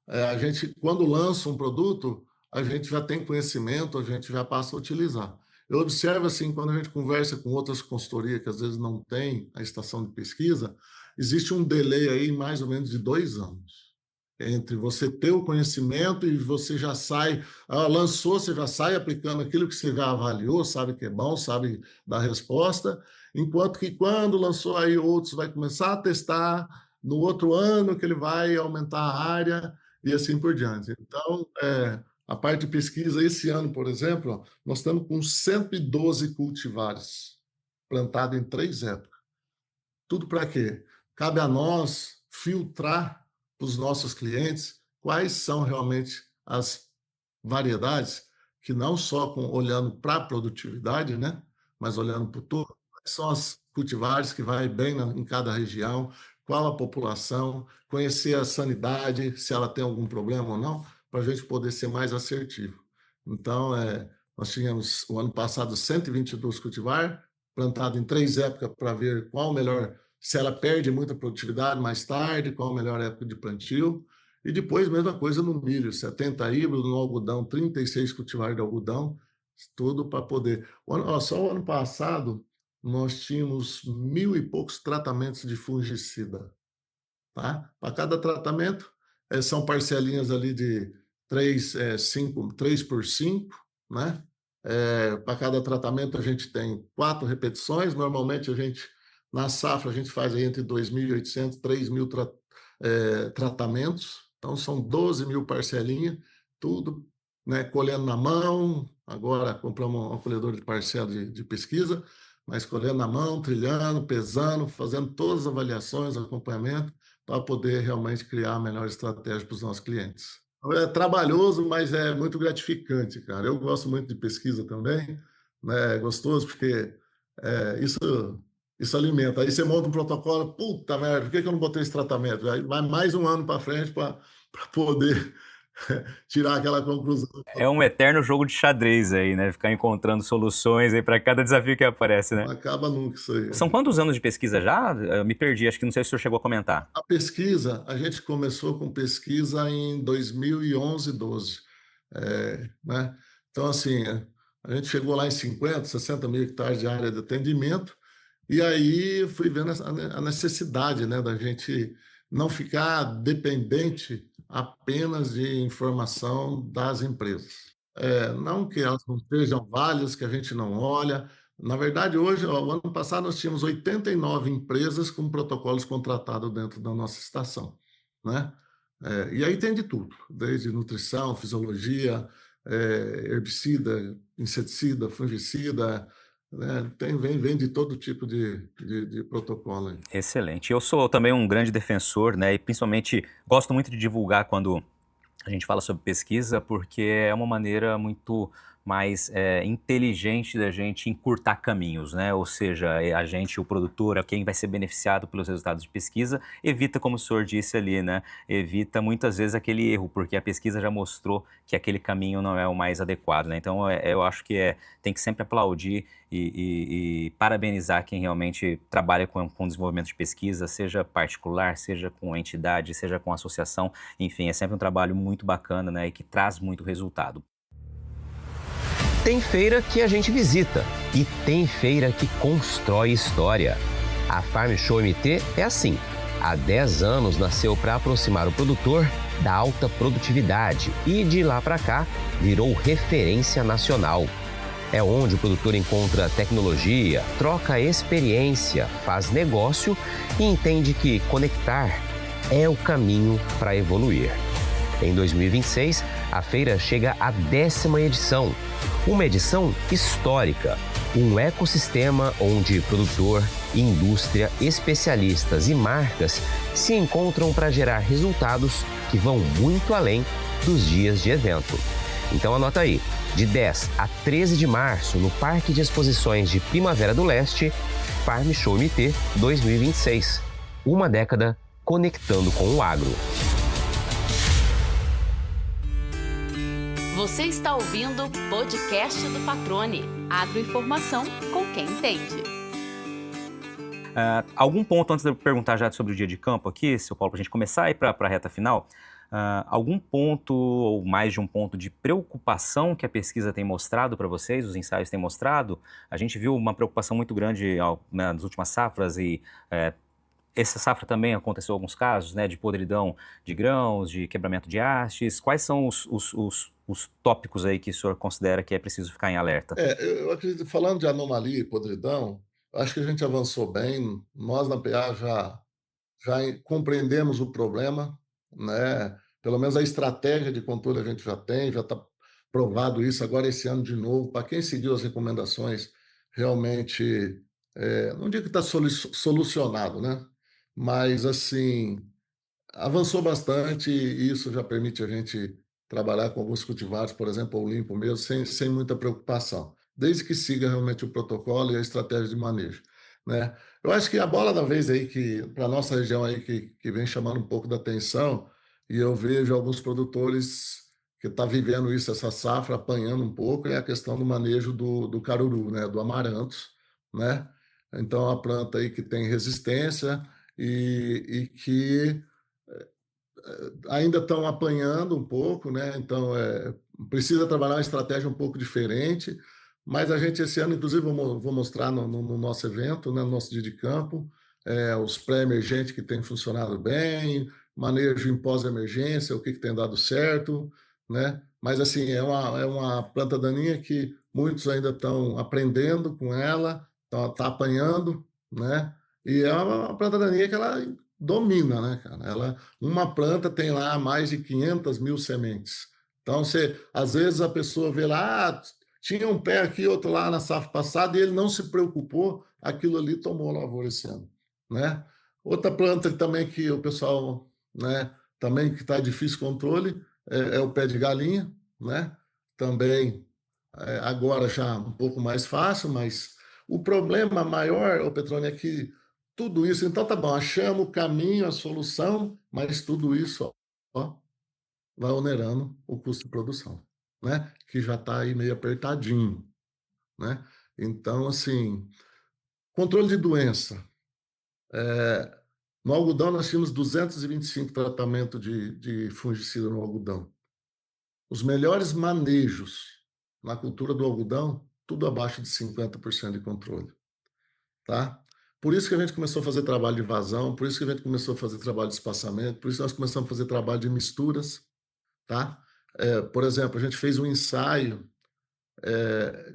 a gente, quando lança um produto, a gente já tem conhecimento, a gente já passa a utilizar. Eu observo, assim, quando a gente conversa com outras consultorias que às vezes não tem a estação de pesquisa, existe um delay aí mais ou menos de 2 anos entre você ter o conhecimento e você já sai, lançou, você já sai aplicando aquilo que você já avaliou, sabe que é bom, sabe dar resposta, enquanto que quando lançou aí outros vai começar a testar, no outro ano que ele vai aumentar a área e assim por diante. Então, a parte de pesquisa, esse ano, por exemplo, nós estamos com 112 cultivares plantados em 3 épocas. Tudo para quê? Cabe a nós filtrar para os nossos clientes quais são realmente as variedades que não só olhando para a produtividade, né, mas olhando para o todo, quais são as cultivares que vai bem em cada região, qual a população, conhecer a sanidade, se ela tem algum problema ou não, para a gente poder ser mais assertivo. Então, nós tínhamos, o ano passado, 122 cultivar, plantado em 3 épocas para ver qual o melhor, se ela perde muita produtividade mais tarde, qual a melhor época de plantio. E depois, mesma coisa no milho, 70 híbridos, no algodão, 36 cultivares de algodão, tudo para poder... Só o ano passado, nós tínhamos 1.000 e poucos tratamentos de fungicida. Tá? Para cada tratamento, são parcelinhas ali de 3 por 5, né? Para cada tratamento a gente tem 4 repetições, normalmente na safra a gente faz aí entre 2.800 e 3.000 tratamentos, então são 12.000 parcelinhas, tudo, né, colhendo na mão, agora compramos um colhedor de parcela de pesquisa, mas colhendo na mão, trilhando, pesando, fazendo todas as avaliações, acompanhamento, para poder realmente criar a melhor estratégia para os nossos clientes. É trabalhoso, mas é muito gratificante, cara. Eu gosto muito de pesquisa também, né? É gostoso porque isso alimenta. Aí você monta um protocolo, puta merda, por que eu não botei esse tratamento? Aí vai mais um ano para frente para poder tirar aquela conclusão. É um eterno jogo de xadrez aí, né? Ficar encontrando soluções aí para cada desafio que aparece, né? Não acaba nunca isso aí. São quantos anos de pesquisa já? Eu me perdi, acho que não sei se o senhor chegou a comentar. A pesquisa, a gente começou com pesquisa em 2011, 12. Né? Então, assim, a gente chegou lá em 50, 60 mil hectares de área de atendimento, e aí fui vendo a necessidade, né, da gente não ficar dependente apenas de informação das empresas. Não que elas não sejam válidas, que a gente não olha. Na verdade, hoje, o ano passado, nós tínhamos 89 empresas com protocolos contratados dentro da nossa estação, né? E aí tem de tudo, desde nutrição, fisiologia, herbicida, inseticida, fungicida, né? Vem de todo tipo de protocolo aí. Excelente. Eu sou também um grande defensor, né? E principalmente gosto muito de divulgar quando a gente fala sobre pesquisa, porque é uma maneira muito mais inteligente da gente encurtar caminhos, né? Ou seja, a gente, o produtor, quem vai ser beneficiado pelos resultados de pesquisa, evita, como o senhor disse ali, né? Evita muitas vezes aquele erro, porque a pesquisa já mostrou que aquele caminho não é o mais adequado, né? Então, eu acho que tem que sempre aplaudir e parabenizar quem realmente trabalha com desenvolvimento de pesquisa, seja particular, seja com entidade, seja com associação, enfim, é sempre um trabalho muito bacana, né? E que traz muito resultado. Tem feira que a gente visita e tem feira que constrói história. A Farm Show MT é assim. Há 10 anos nasceu para aproximar o produtor da alta produtividade e de lá para cá virou referência nacional. É onde o produtor encontra tecnologia, troca experiência, faz negócio e entende que conectar é o caminho para evoluir. Em 2026, a feira chega à 10ª edição, uma edição histórica, um ecossistema onde produtor, indústria, especialistas e marcas se encontram para gerar resultados que vão muito além dos dias de evento. Então anota aí, de 10 a 13 de março, no Parque de Exposições de Primavera do Leste, Farm Show MT 2026. Uma década conectando com o agro. Você está ouvindo o podcast do Patrone. Agroinformação com quem entende. Algum ponto, antes de eu perguntar já sobre o dia de campo aqui, seu Paulo, para a gente começar e ir para a reta final, algum ponto ou mais de um ponto de preocupação que a pesquisa tem mostrado para vocês, os ensaios têm mostrado? A gente viu uma preocupação muito grande nas últimas safras e essa safra também aconteceu alguns casos, né, de podridão de grãos, de quebramento de hastes. Quais são os tópicos aí que o senhor considera que é preciso ficar em alerta? Eu acredito, falando de anomalia e podridão, acho que a gente avançou bem. Nós, na PA, já compreendemos o problema, né? Pelo menos a estratégia de controle a gente já tem, já está provado isso agora esse ano de novo. Para quem seguiu as recomendações, realmente, não digo que está solucionado, né? Mas, assim, avançou bastante e isso já permite a gente trabalhar com alguns cultivares, por exemplo, o limpo mesmo, sem muita preocupação, desde que siga realmente o protocolo e a estratégia de manejo, né? Eu acho que a bola da vez aí, que para a nossa região aí, que vem chamando um pouco da atenção, e eu vejo alguns produtores que estão vivendo isso, essa safra, apanhando um pouco, é a questão do manejo do caruru, né? Do amaranthus, né? Então, a planta aí que tem resistência e que ainda estão apanhando um pouco, né? Então, precisa trabalhar uma estratégia um pouco diferente, mas a gente esse ano, inclusive, vou mostrar no nosso evento, né, no nosso dia de campo, os pré-emergentes que têm funcionado bem, manejo em pós-emergência, o que tem dado certo, né? Mas, assim, é uma planta daninha que muitos ainda estão aprendendo com ela, tá apanhando, né? E é uma planta daninha que ela domina, né, cara? Uma planta tem lá mais de 500 mil sementes. Então, às vezes a pessoa vê lá, tinha um pé aqui, outro lá na safra passada, e ele não se preocupou, aquilo ali tomou lavoura esse ano, né? Outra planta também que o pessoal, né, também que está difícil controle, é o pé de galinha, né? Também, agora já um pouco mais fácil, mas o problema maior, ô Petrone, é que tudo isso, então tá bom, achamos o caminho, a solução, mas tudo isso ó, vai onerando o custo de produção, né? Que já está aí meio apertadinho, né? Então, assim, controle de doença. No algodão, nós tínhamos 225 tratamentos de fungicida no algodão. Os melhores manejos na cultura do algodão, tudo abaixo de 50% de controle, tá? Por isso que a gente começou a fazer trabalho de vazão, por isso que a gente começou a fazer trabalho de espaçamento, por isso nós começamos a fazer trabalho de misturas, tá? Por exemplo, a gente fez um ensaio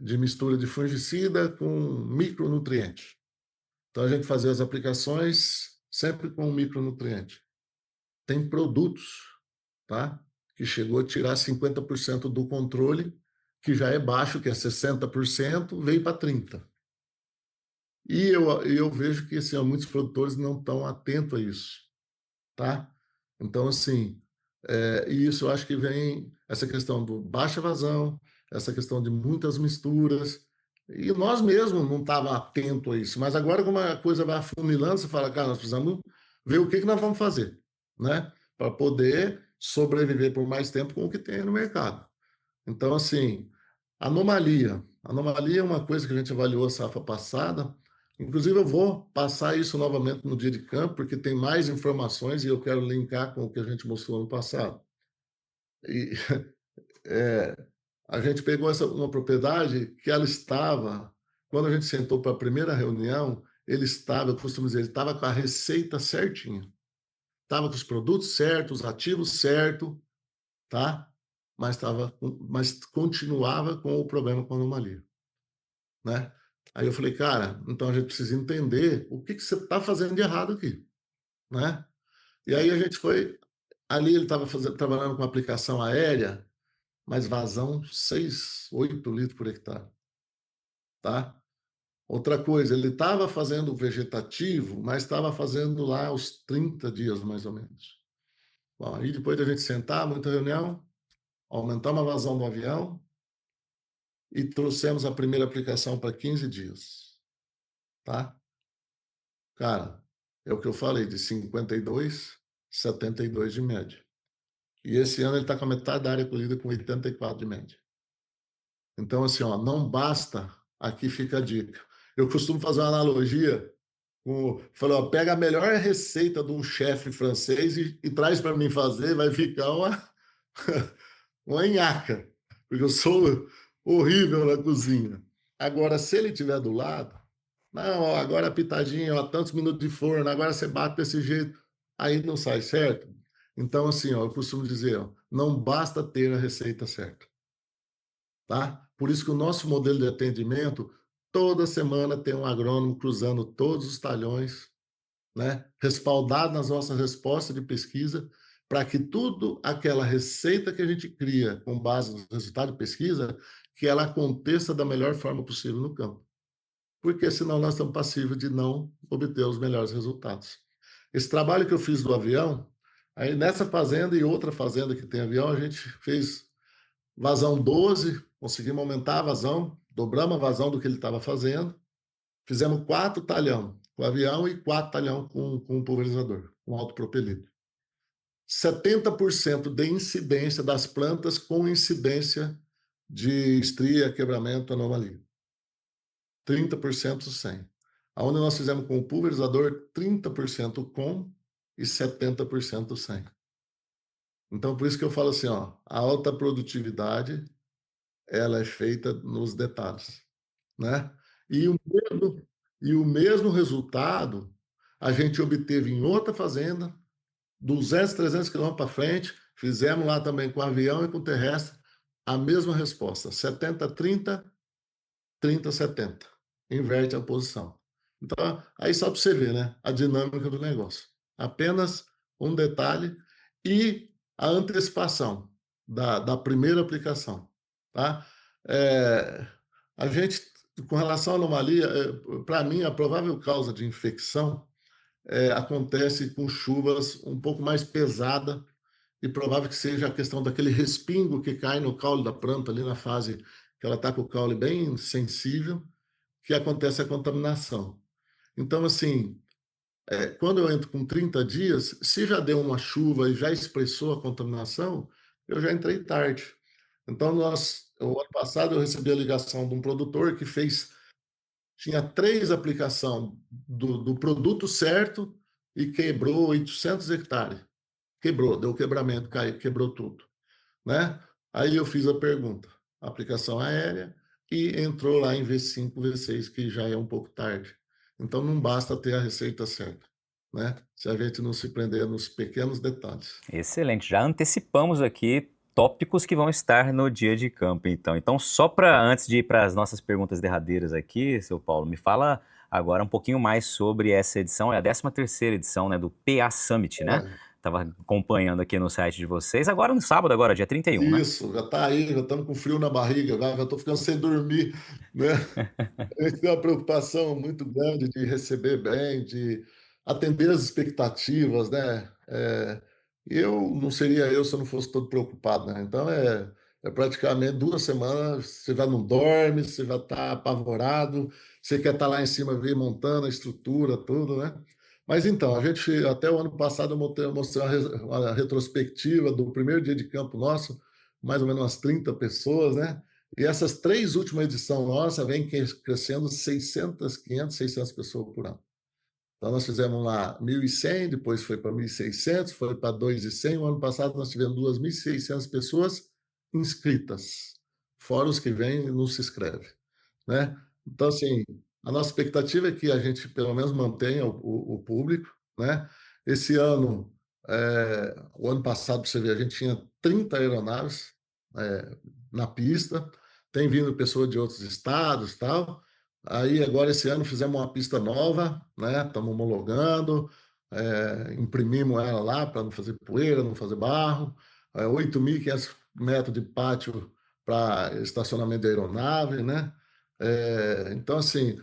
de mistura de fungicida com micronutriente. Então a gente fazia as aplicações sempre com micronutriente. Tem produtos, tá? Que chegou a tirar 50% do controle, que já é baixo, que é 60%, veio para 30%. E eu vejo que assim, muitos produtores não estão atentos a isso, tá? Então, assim, e isso eu acho que vem essa questão do baixa vazão, essa questão de muitas misturas, e nós mesmos não estávamos atentos a isso, mas agora como a coisa vai afunilando, você fala, cara, nós precisamos ver o que nós vamos fazer, né? Para poder sobreviver por mais tempo com o que tem no mercado. Então, assim, anomalia. Anomalia é uma coisa que a gente avaliou a safra passada. Inclusive, eu vou passar isso novamente no dia de campo, porque tem mais informações e eu quero linkar com o que a gente mostrou no passado. E a gente pegou uma propriedade que ela estava, quando a gente sentou para a primeira reunião, eu costumo dizer, ele estava com a receita certinha. Estava com os produtos certos, os ativos certos, tá? Mas continuava com o problema com a anomalia, né? Aí eu falei, cara, então a gente precisa entender o que você está fazendo de errado aqui, né? E aí a gente foi, ali ele estava trabalhando com aplicação aérea, mas vazão 6, 8 litros por hectare, tá? Outra coisa, ele estava fazendo vegetativo, mas estava fazendo lá aos 30 dias, mais ou menos. Bom, aí depois da gente sentar, muita reunião, aumentamos a vazão do avião e trouxemos a primeira aplicação para 15 dias, tá? Cara, é o que eu falei, de 52, 72 de média. E esse ano ele está com a metade da área colhida com 84 de média. Então, assim, ó, não basta, aqui fica a dica. Eu costumo fazer uma analogia, falou, pega a melhor receita de um chefe francês e traz para mim fazer, vai ficar uma nhaca, porque eu sou horrível na cozinha. Agora, se ele estiver do lado, não, ó, agora a pitadinha, ó, tantos minutos de forno, agora você bate desse jeito, aí não sai certo. Então, assim, ó, eu costumo dizer, ó, não basta ter a receita certa, tá? Por isso que o nosso modelo de atendimento, toda semana tem um agrônomo cruzando todos os talhões, né? Respaldado nas nossas respostas de pesquisa, para que tudo aquela receita que a gente cria com base nos resultados de pesquisa, que ela aconteça da melhor forma possível no campo. Porque senão nós estamos passíveis de não obter os melhores resultados. Esse trabalho que eu fiz do avião, aí nessa fazenda e outra fazenda que tem avião, a gente fez vazão 12, conseguimos aumentar a vazão, dobramos a vazão do que ele estava fazendo, fizemos 4 talhão com avião e 4 talhão com pulverizador, com autopropelido. 70% de incidência das plantas com incidência de estria, quebramento, anomalia. 30% sem. Aonde nós fizemos com o pulverizador, 30% com e 70% sem. Então, por isso que eu falo assim, ó, a alta produtividade, ela é feita nos detalhes, né? E o mesmo resultado a gente obteve em outra fazenda, 200, 300 quilômetros para frente, fizemos lá também com avião e com terrestre, a mesma resposta, 70, 30, 30, 70. Inverte a posição. Então, aí só para você ver, né? A dinâmica do negócio. Apenas um detalhe e a antecipação da primeira aplicação, tá? A gente, com relação à anomalia, para mim, a provável causa de infecção acontece com chuvas um pouco mais pesada e provável que seja a questão daquele respingo que cai no caule da planta ali na fase que ela está com o caule bem sensível, que acontece a contaminação. Então, assim, quando eu entro com 30 dias, se já deu uma chuva e já expressou a contaminação, eu já entrei tarde. Então, o ano passado eu recebi a ligação de um produtor que tinha 3 aplicações do produto certo e quebrou 800 hectares. Quebrou, deu quebramento, caiu, quebrou tudo, né? Aí eu fiz a pergunta, aplicação aérea, e entrou lá em V5, V6, que já é um pouco tarde. Então não basta ter a receita certa, né? Se a gente não se prender nos pequenos detalhes. Excelente, já antecipamos aqui tópicos que vão estar no dia de campo, então. Então, só para antes de ir para as nossas perguntas derradeiras aqui, seu Paulo, me fala agora um pouquinho mais sobre essa edição, é a 13ª edição, né, do PA Summit, né? Estava acompanhando aqui no site de vocês, agora no sábado, agora, dia 31, né? Isso, já está aí, já estamos com frio na barriga, já estou ficando sem dormir, né? A gente tem uma preocupação muito grande de receber bem, de atender as expectativas, né? Eu não seria eu se eu não fosse todo preocupado, né? Então, é praticamente 2 semanas, você já não dorme, você já está apavorado, você quer estar lá em cima, vir montando a estrutura, tudo, né? Mas então, a gente, até o ano passado, eu mostrei uma retrospectiva do primeiro dia de campo nosso, mais ou menos umas 30 pessoas, né? E essas 3 últimas edições nossas vêm crescendo 600, 500, 600 pessoas por ano. Então, nós fizemos lá 1.100, depois foi para 1.600, foi para 2.100. O ano passado, nós tivemos 2.600 pessoas inscritas, fora os que vêm e não se inscrevem, né? Então, assim, A nossa expectativa é que a gente, pelo menos, mantenha o público, né? Esse ano, o ano passado, você vê, a gente tinha 30 aeronaves na pista, tem vindo pessoas de outros estados e tal. Aí, agora, esse ano, fizemos uma pista nova, né? Estamos homologando, imprimimos ela lá para não fazer poeira, não fazer barro. 8.500 metros de pátio para estacionamento de aeronave, né? Então, assim,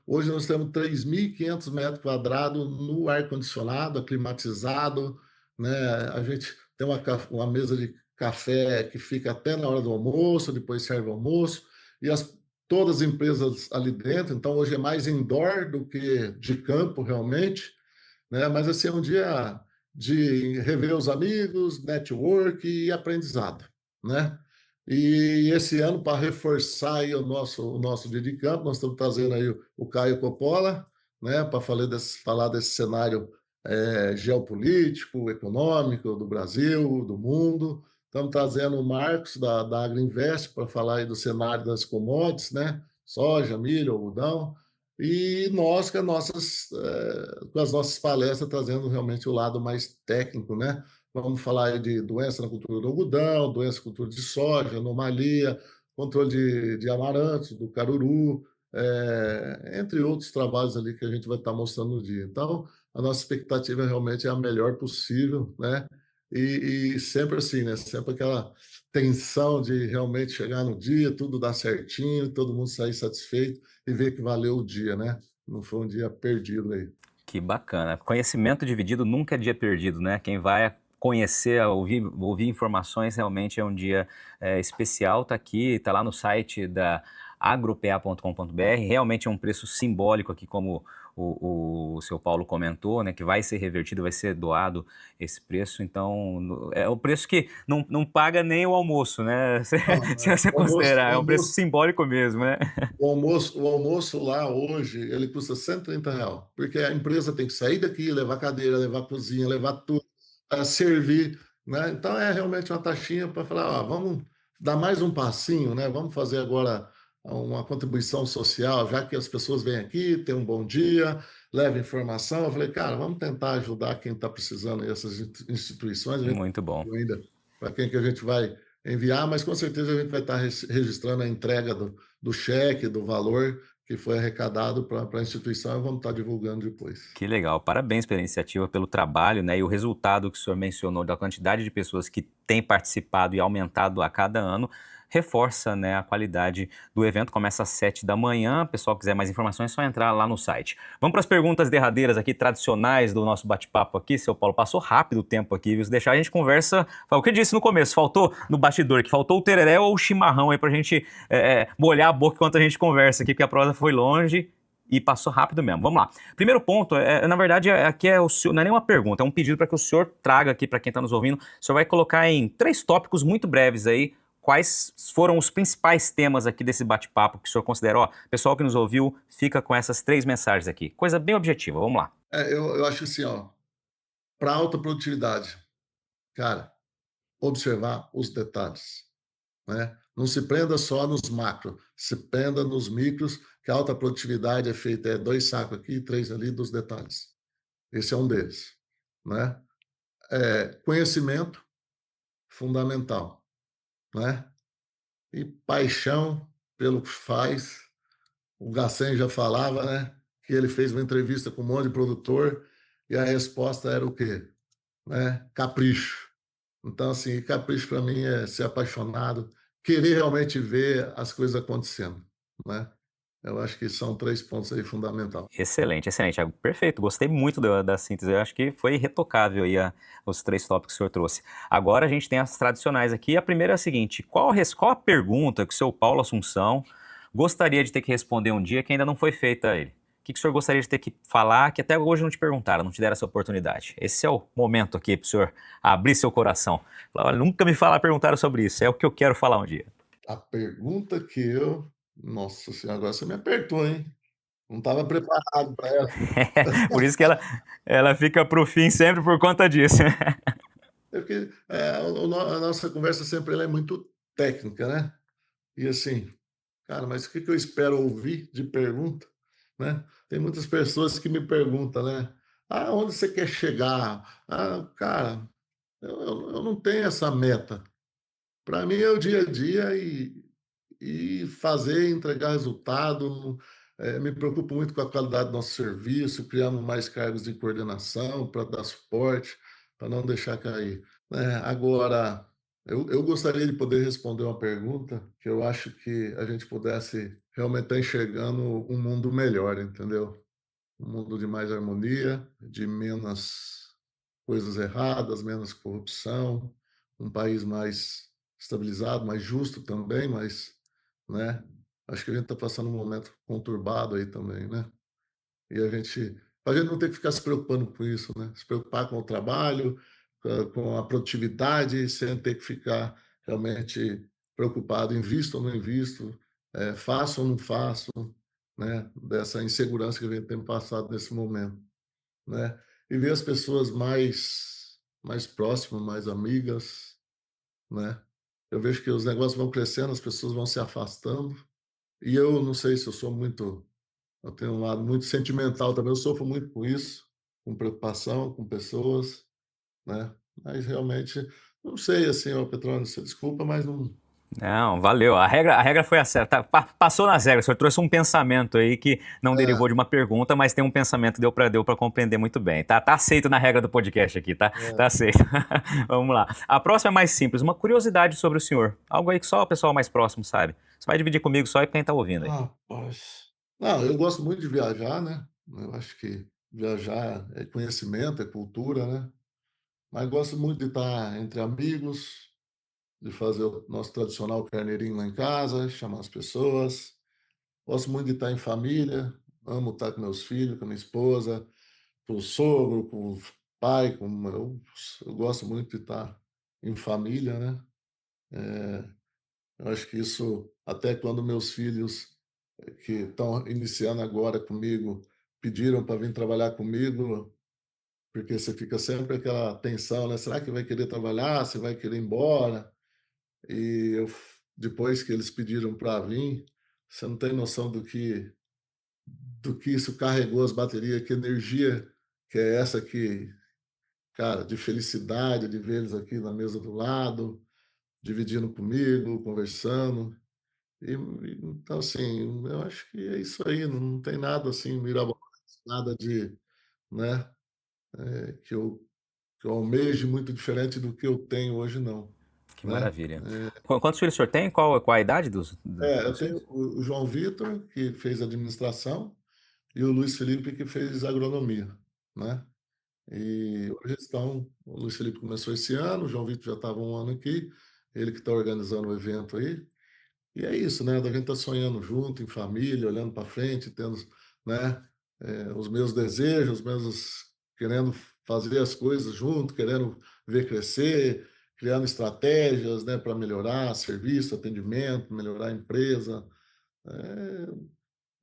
hoje nós temos 3.500 metros quadrados no ar-condicionado, climatizado, né? A gente tem uma mesa de café que fica até na hora do almoço, depois serve o almoço, e todas as empresas ali dentro, então hoje é mais indoor do que de campo, realmente, né? Mas assim, é um dia de rever os amigos, network e aprendizado, né? E esse ano, para reforçar aí o nosso dia de campo, nós estamos trazendo aí o Caio Coppola, né? Para falar desse cenário geopolítico, econômico do Brasil, do mundo. Estamos trazendo o Marcos da Agriinvest para falar aí do cenário das commodities, né? Soja, milho, algodão. E nós, com as nossas palestras, trazendo realmente o lado mais técnico, né? Vamos falar aí de doença na cultura do algodão, doença na cultura de soja, anomalia, controle de amarantos, do caruru, entre outros trabalhos ali que a gente vai estar mostrando no dia. Então, a nossa expectativa realmente é a melhor possível, né? E sempre assim, né? Sempre aquela tensão de realmente chegar no dia, tudo dar certinho, todo mundo sair satisfeito e ver que valeu o dia, né? Não foi um dia perdido aí. Que bacana. Conhecimento dividido nunca é dia perdido, né? Quem vai conhecer, ouvir informações, realmente é um dia especial. Tá aqui, tá lá no site da agropa.com.br. Realmente é um preço simbólico aqui, como o seu Paulo comentou, né? Que vai ser revertido, vai ser doado esse preço. Então, é o preço que não paga nem o almoço, né? Se você considerar, é um preço simbólico mesmo, né? O almoço lá hoje, ele custa R$ 130, porque a empresa tem que sair daqui, levar cadeira, levar cozinha, levar tudo, servir, né? Então é realmente uma taxinha para falar, ó, vamos dar mais um passinho, né? Vamos fazer agora uma contribuição social, já que as pessoas vêm aqui, têm um bom dia, levam informação. Eu falei, cara, vamos tentar ajudar quem está precisando, essas instituições. Muito bom. Ainda para quem que a gente vai enviar, mas com certeza a gente vai estar registrando a entrega do cheque, do valor que foi arrecadado para a instituição e vamos estar divulgando depois. Que legal, parabéns pela iniciativa, pelo trabalho, né? E o resultado que o senhor mencionou da quantidade de pessoas que têm participado e aumentado a cada ano reforça, né, a qualidade do evento. Começa às 7 da manhã. O pessoal quiser mais informações é só entrar lá no site. Vamos para as perguntas derradeiras aqui, tradicionais do nosso bate-papo aqui. Seu Paulo, passou rápido o tempo aqui, viu? Se deixar a gente conversa. O que eu disse no começo, faltou no bastidor, que faltou o tereré ou o chimarrão aí pra gente molhar a boca enquanto a gente conversa aqui, porque a prosa foi longe e passou rápido mesmo. Vamos lá. Primeiro ponto, na verdade, aqui não é nenhuma pergunta, é um pedido para que o senhor traga aqui para quem está nos ouvindo. O senhor vai colocar em 3 tópicos muito breves aí quais foram os principais temas aqui desse bate-papo que o senhor considera. Ó, pessoal que nos ouviu, fica com essas 3 mensagens aqui. Coisa bem objetiva, vamos lá. Eu acho assim, ó, para alta produtividade, cara, observar os detalhes, né? Não se prenda só nos macros, se prenda nos micros, que a alta produtividade é feita 2 sacos aqui, 3 ali dos detalhes. Esse é um deles, né? Conhecimento fundamental, né? E paixão pelo que faz. O Gassen já falava, né, que ele fez uma entrevista com um monte de produtor e a resposta era o quê? Né? Capricho. Então, assim, capricho para mim é ser apaixonado, querer realmente ver as coisas acontecendo, né? Eu acho que são 3 pontos aí fundamentais. Excelente, excelente. Perfeito, gostei muito da síntese. Eu acho que foi retocável aí os 3 tópicos que o senhor trouxe. Agora a gente tem as tradicionais aqui. A primeira é a seguinte: qual a pergunta que o seu Paulo Assunção gostaria de ter que responder um dia que ainda não foi feita a ele? O que o senhor gostaria de ter que falar que até hoje não te perguntaram, não te deram essa oportunidade? Esse é o momento aqui para o senhor abrir seu coração. Falar, olha, nunca me perguntaram sobre isso, é o que eu quero falar um dia. A pergunta que eu... Nossa senhora, agora você me apertou, hein? Não estava preparado para ela. Por isso que ela fica para o fim sempre por conta disso. Porque a nossa conversa sempre ela é muito técnica, né? E assim, Cara, mas o que que eu espero ouvir de pergunta, né? Tem muitas pessoas que me perguntam, né? Ah, onde você quer chegar? Ah, cara, eu não tenho essa meta. Para mim é o dia a dia e fazer, entregar resultado. Me preocupo muito com a qualidade do nosso serviço, criamos mais cargos de coordenação para dar suporte, para não deixar cair. Agora, eu gostaria de poder responder uma pergunta que eu acho que a gente pudesse realmente estar enxergando um mundo melhor, entendeu? Um mundo de mais harmonia, de menos coisas erradas, menos corrupção, um país mais estabilizado, mais justo também, mas, né, acho que a gente está passando um momento conturbado aí também, né? E a gente não tem que ficar se preocupando com isso, né? Se preocupar com o trabalho, com a produtividade, sem ter que ficar realmente preocupado, invisto ou não invisto, faço ou não faço, né? Dessa insegurança que a gente tem passado nesse momento, né? E ver as pessoas mais próximas, mais amigas, né? Eu vejo que os negócios vão crescendo, as pessoas vão se afastando, e eu não sei se eu tenho um lado muito sentimental também, eu sofro muito com isso, com preocupação com pessoas, né, mas realmente não sei, assim, ó, Petrônio, você desculpa, mas não. Não, valeu. A regra foi a certa. Passou nas regras. O senhor trouxe um pensamento aí que não derivou de uma pergunta, mas tem um pensamento que deu para compreender muito bem. Tá aceito na regra do podcast aqui, tá? Tá aceito. Vamos lá. A próxima é mais simples. Uma curiosidade sobre o senhor. Algo aí que só o pessoal mais próximo sabe. Você vai dividir comigo só e quem tá ouvindo aí. Rapaz. Não, eu gosto muito de viajar, né, eu acho que viajar é conhecimento, é cultura, né, mas gosto muito de estar entre amigos, de fazer o nosso tradicional carneirinho lá em casa, chamar as pessoas. Gosto muito de estar em família, amo estar com meus filhos, com a minha esposa, com o sogro, com o pai, eu gosto muito de estar em família, né? Eu acho que isso, até quando meus filhos, que estão iniciando agora comigo, pediram para vir trabalhar comigo, porque você fica sempre aquela tensão, né? Será que vai querer trabalhar? Você vai querer ir embora? E depois que eles pediram para vir, você não tem noção do que isso carregou as baterias, que energia que é essa que, cara, de felicidade de ver eles aqui na mesa do lado, dividindo comigo, conversando. Então, assim, eu acho que é isso aí, não tem nada assim mirabolante, nada de, né, que eu almeje muito diferente do que eu tenho hoje, não, Que né? maravilha. Quantos filhos o senhor tem? Qual a idade Eu dos tenho filhos? o João Vitor, que fez administração, e o Luiz Felipe, que fez agronomia, né? E hoje o Luiz Felipe começou esse ano, o João Vitor já estava um ano aqui, ele que está organizando o evento aí. E é isso, né? A gente está sonhando junto, em família, olhando para frente, tendo, né, os meus desejos, querendo fazer as coisas junto, querendo ver crescer, criando estratégias, né, para melhorar serviço, atendimento, melhorar a empresa. É,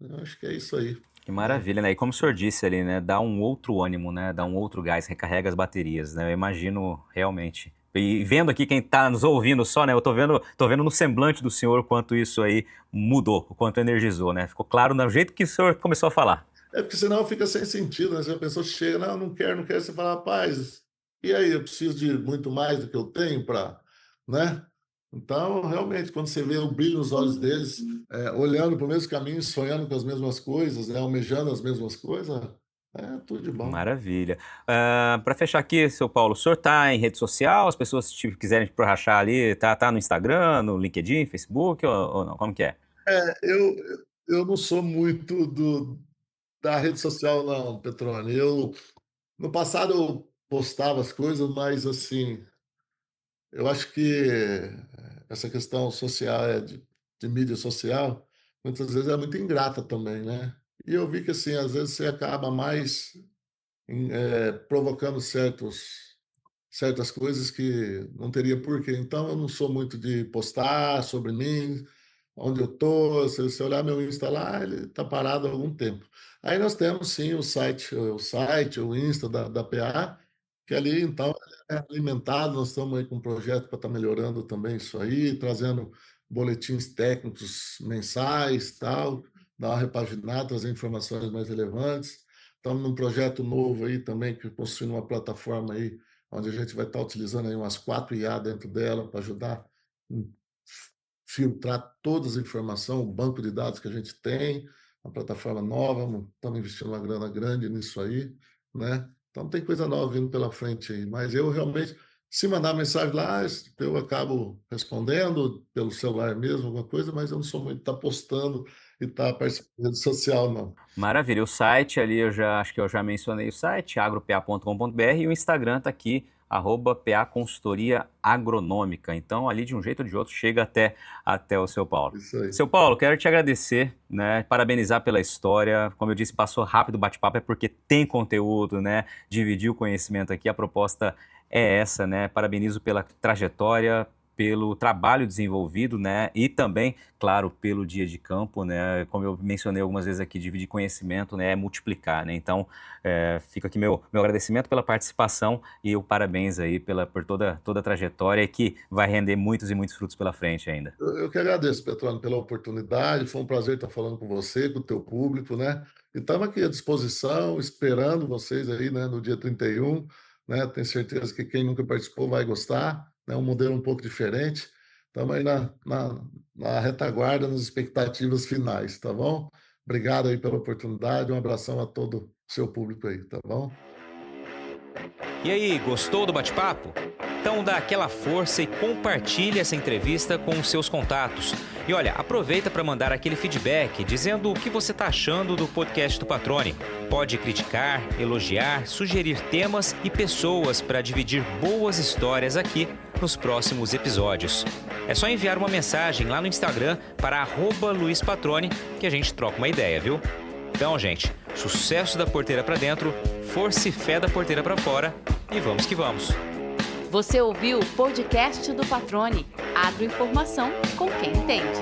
eu acho que é isso aí, Que né? maravilha, né? E como o senhor disse ali, né? Dá um outro ânimo, né? Dá um outro gás, recarrega as baterias, né? Eu imagino realmente. E vendo aqui quem está nos ouvindo só, né? Eu tô vendo no semblante do senhor o quanto isso aí mudou, o quanto energizou, né? Ficou claro no jeito que o senhor começou a falar. É porque senão fica sem sentido, né? Se a pessoa chega, não, não quero, não quero, você fala, rapaz, e aí, eu preciso de muito mais do que eu tenho para, né? Então, realmente, quando você vê o brilho nos olhos deles, olhando para o mesmo caminho, sonhando com as mesmas coisas, né? Almejando as mesmas coisas, é tudo de bom. Maravilha. Para fechar aqui, seu Paulo, o senhor está em rede social? As pessoas quiserem te rachar ali, tá no Instagram, no LinkedIn, Facebook ou não? Como que é? Eu não sou muito da rede social, não, Petrone. No passado, eu postava as coisas, mas, assim, eu acho que essa questão social, de mídia social, muitas vezes é muito ingrata também, né? E eu vi que, assim, às vezes você acaba mais provocando certas coisas que não teria porquê. Então, eu não sou muito de postar sobre mim, onde eu estou. Se você olhar meu Insta lá, ele está parado há algum tempo. Aí nós temos, sim, o Insta da PA, que ali, então, é alimentado. Nós estamos aí com um projeto para estar melhorando também isso aí, trazendo boletins técnicos mensais, tal, dar uma repaginada, trazer informações mais relevantes. Estamos num projeto novo aí também, que construindo uma plataforma aí, onde a gente vai estar utilizando aí umas 4 IA dentro dela para ajudar a filtrar todas as informações, o banco de dados que a gente tem, uma plataforma nova, estamos investindo uma grana grande nisso aí, né? Então tem coisa nova vindo pela frente aí, mas eu realmente, se mandar mensagem lá, eu acabo respondendo pelo celular mesmo, alguma coisa, mas eu não sou muito de estar postando e estar participando de rede social, não. Maravilha, o site ali, acho que eu já mencionei o site, agropa.com.br, e o Instagram está aqui, @PA Consultoria Agronômica. Então, ali de um jeito ou de outro, chega até o seu Paulo. Isso aí. Seu Paulo, quero te agradecer, né? Parabenizar pela história. Como eu disse, passou rápido o bate-papo, é porque tem conteúdo, né? Dividir o conhecimento aqui, a proposta é essa, né? Parabenizo pela trajetória, pelo trabalho desenvolvido, né? E também, claro, pelo dia de campo, né? Como eu mencionei algumas vezes aqui, dividir conhecimento, né? É multiplicar, né? Então, fica aqui meu agradecimento pela participação e o parabéns aí por toda a trajetória que vai render muitos e muitos frutos pela frente ainda. Eu que agradeço, Petrônio, pela oportunidade. Foi um prazer estar falando com você, com o teu público, né? E estamos aqui à disposição, esperando vocês aí, né? No dia 31, né? Tenho certeza que quem nunca participou vai gostar, né? Um modelo um pouco diferente. Estamos aí na retaguarda, nas expectativas finais, tá bom? Obrigado aí pela oportunidade, um abração a todo o seu público aí, tá bom? E aí, gostou do bate-papo? Então dá aquela força e compartilha essa entrevista com os seus contatos. E olha, aproveita para mandar aquele feedback dizendo o que você está achando do podcast do Patrone. Pode criticar, elogiar, sugerir temas e pessoas para dividir boas histórias aqui nos próximos episódios. É só enviar uma mensagem lá no Instagram para @LuizPatrone que a gente troca uma ideia, viu? Então, gente, sucesso da porteira para dentro, força e fé da porteira para fora e vamos que vamos. Você ouviu o podcast do Patrone, agroinformação com quem entende.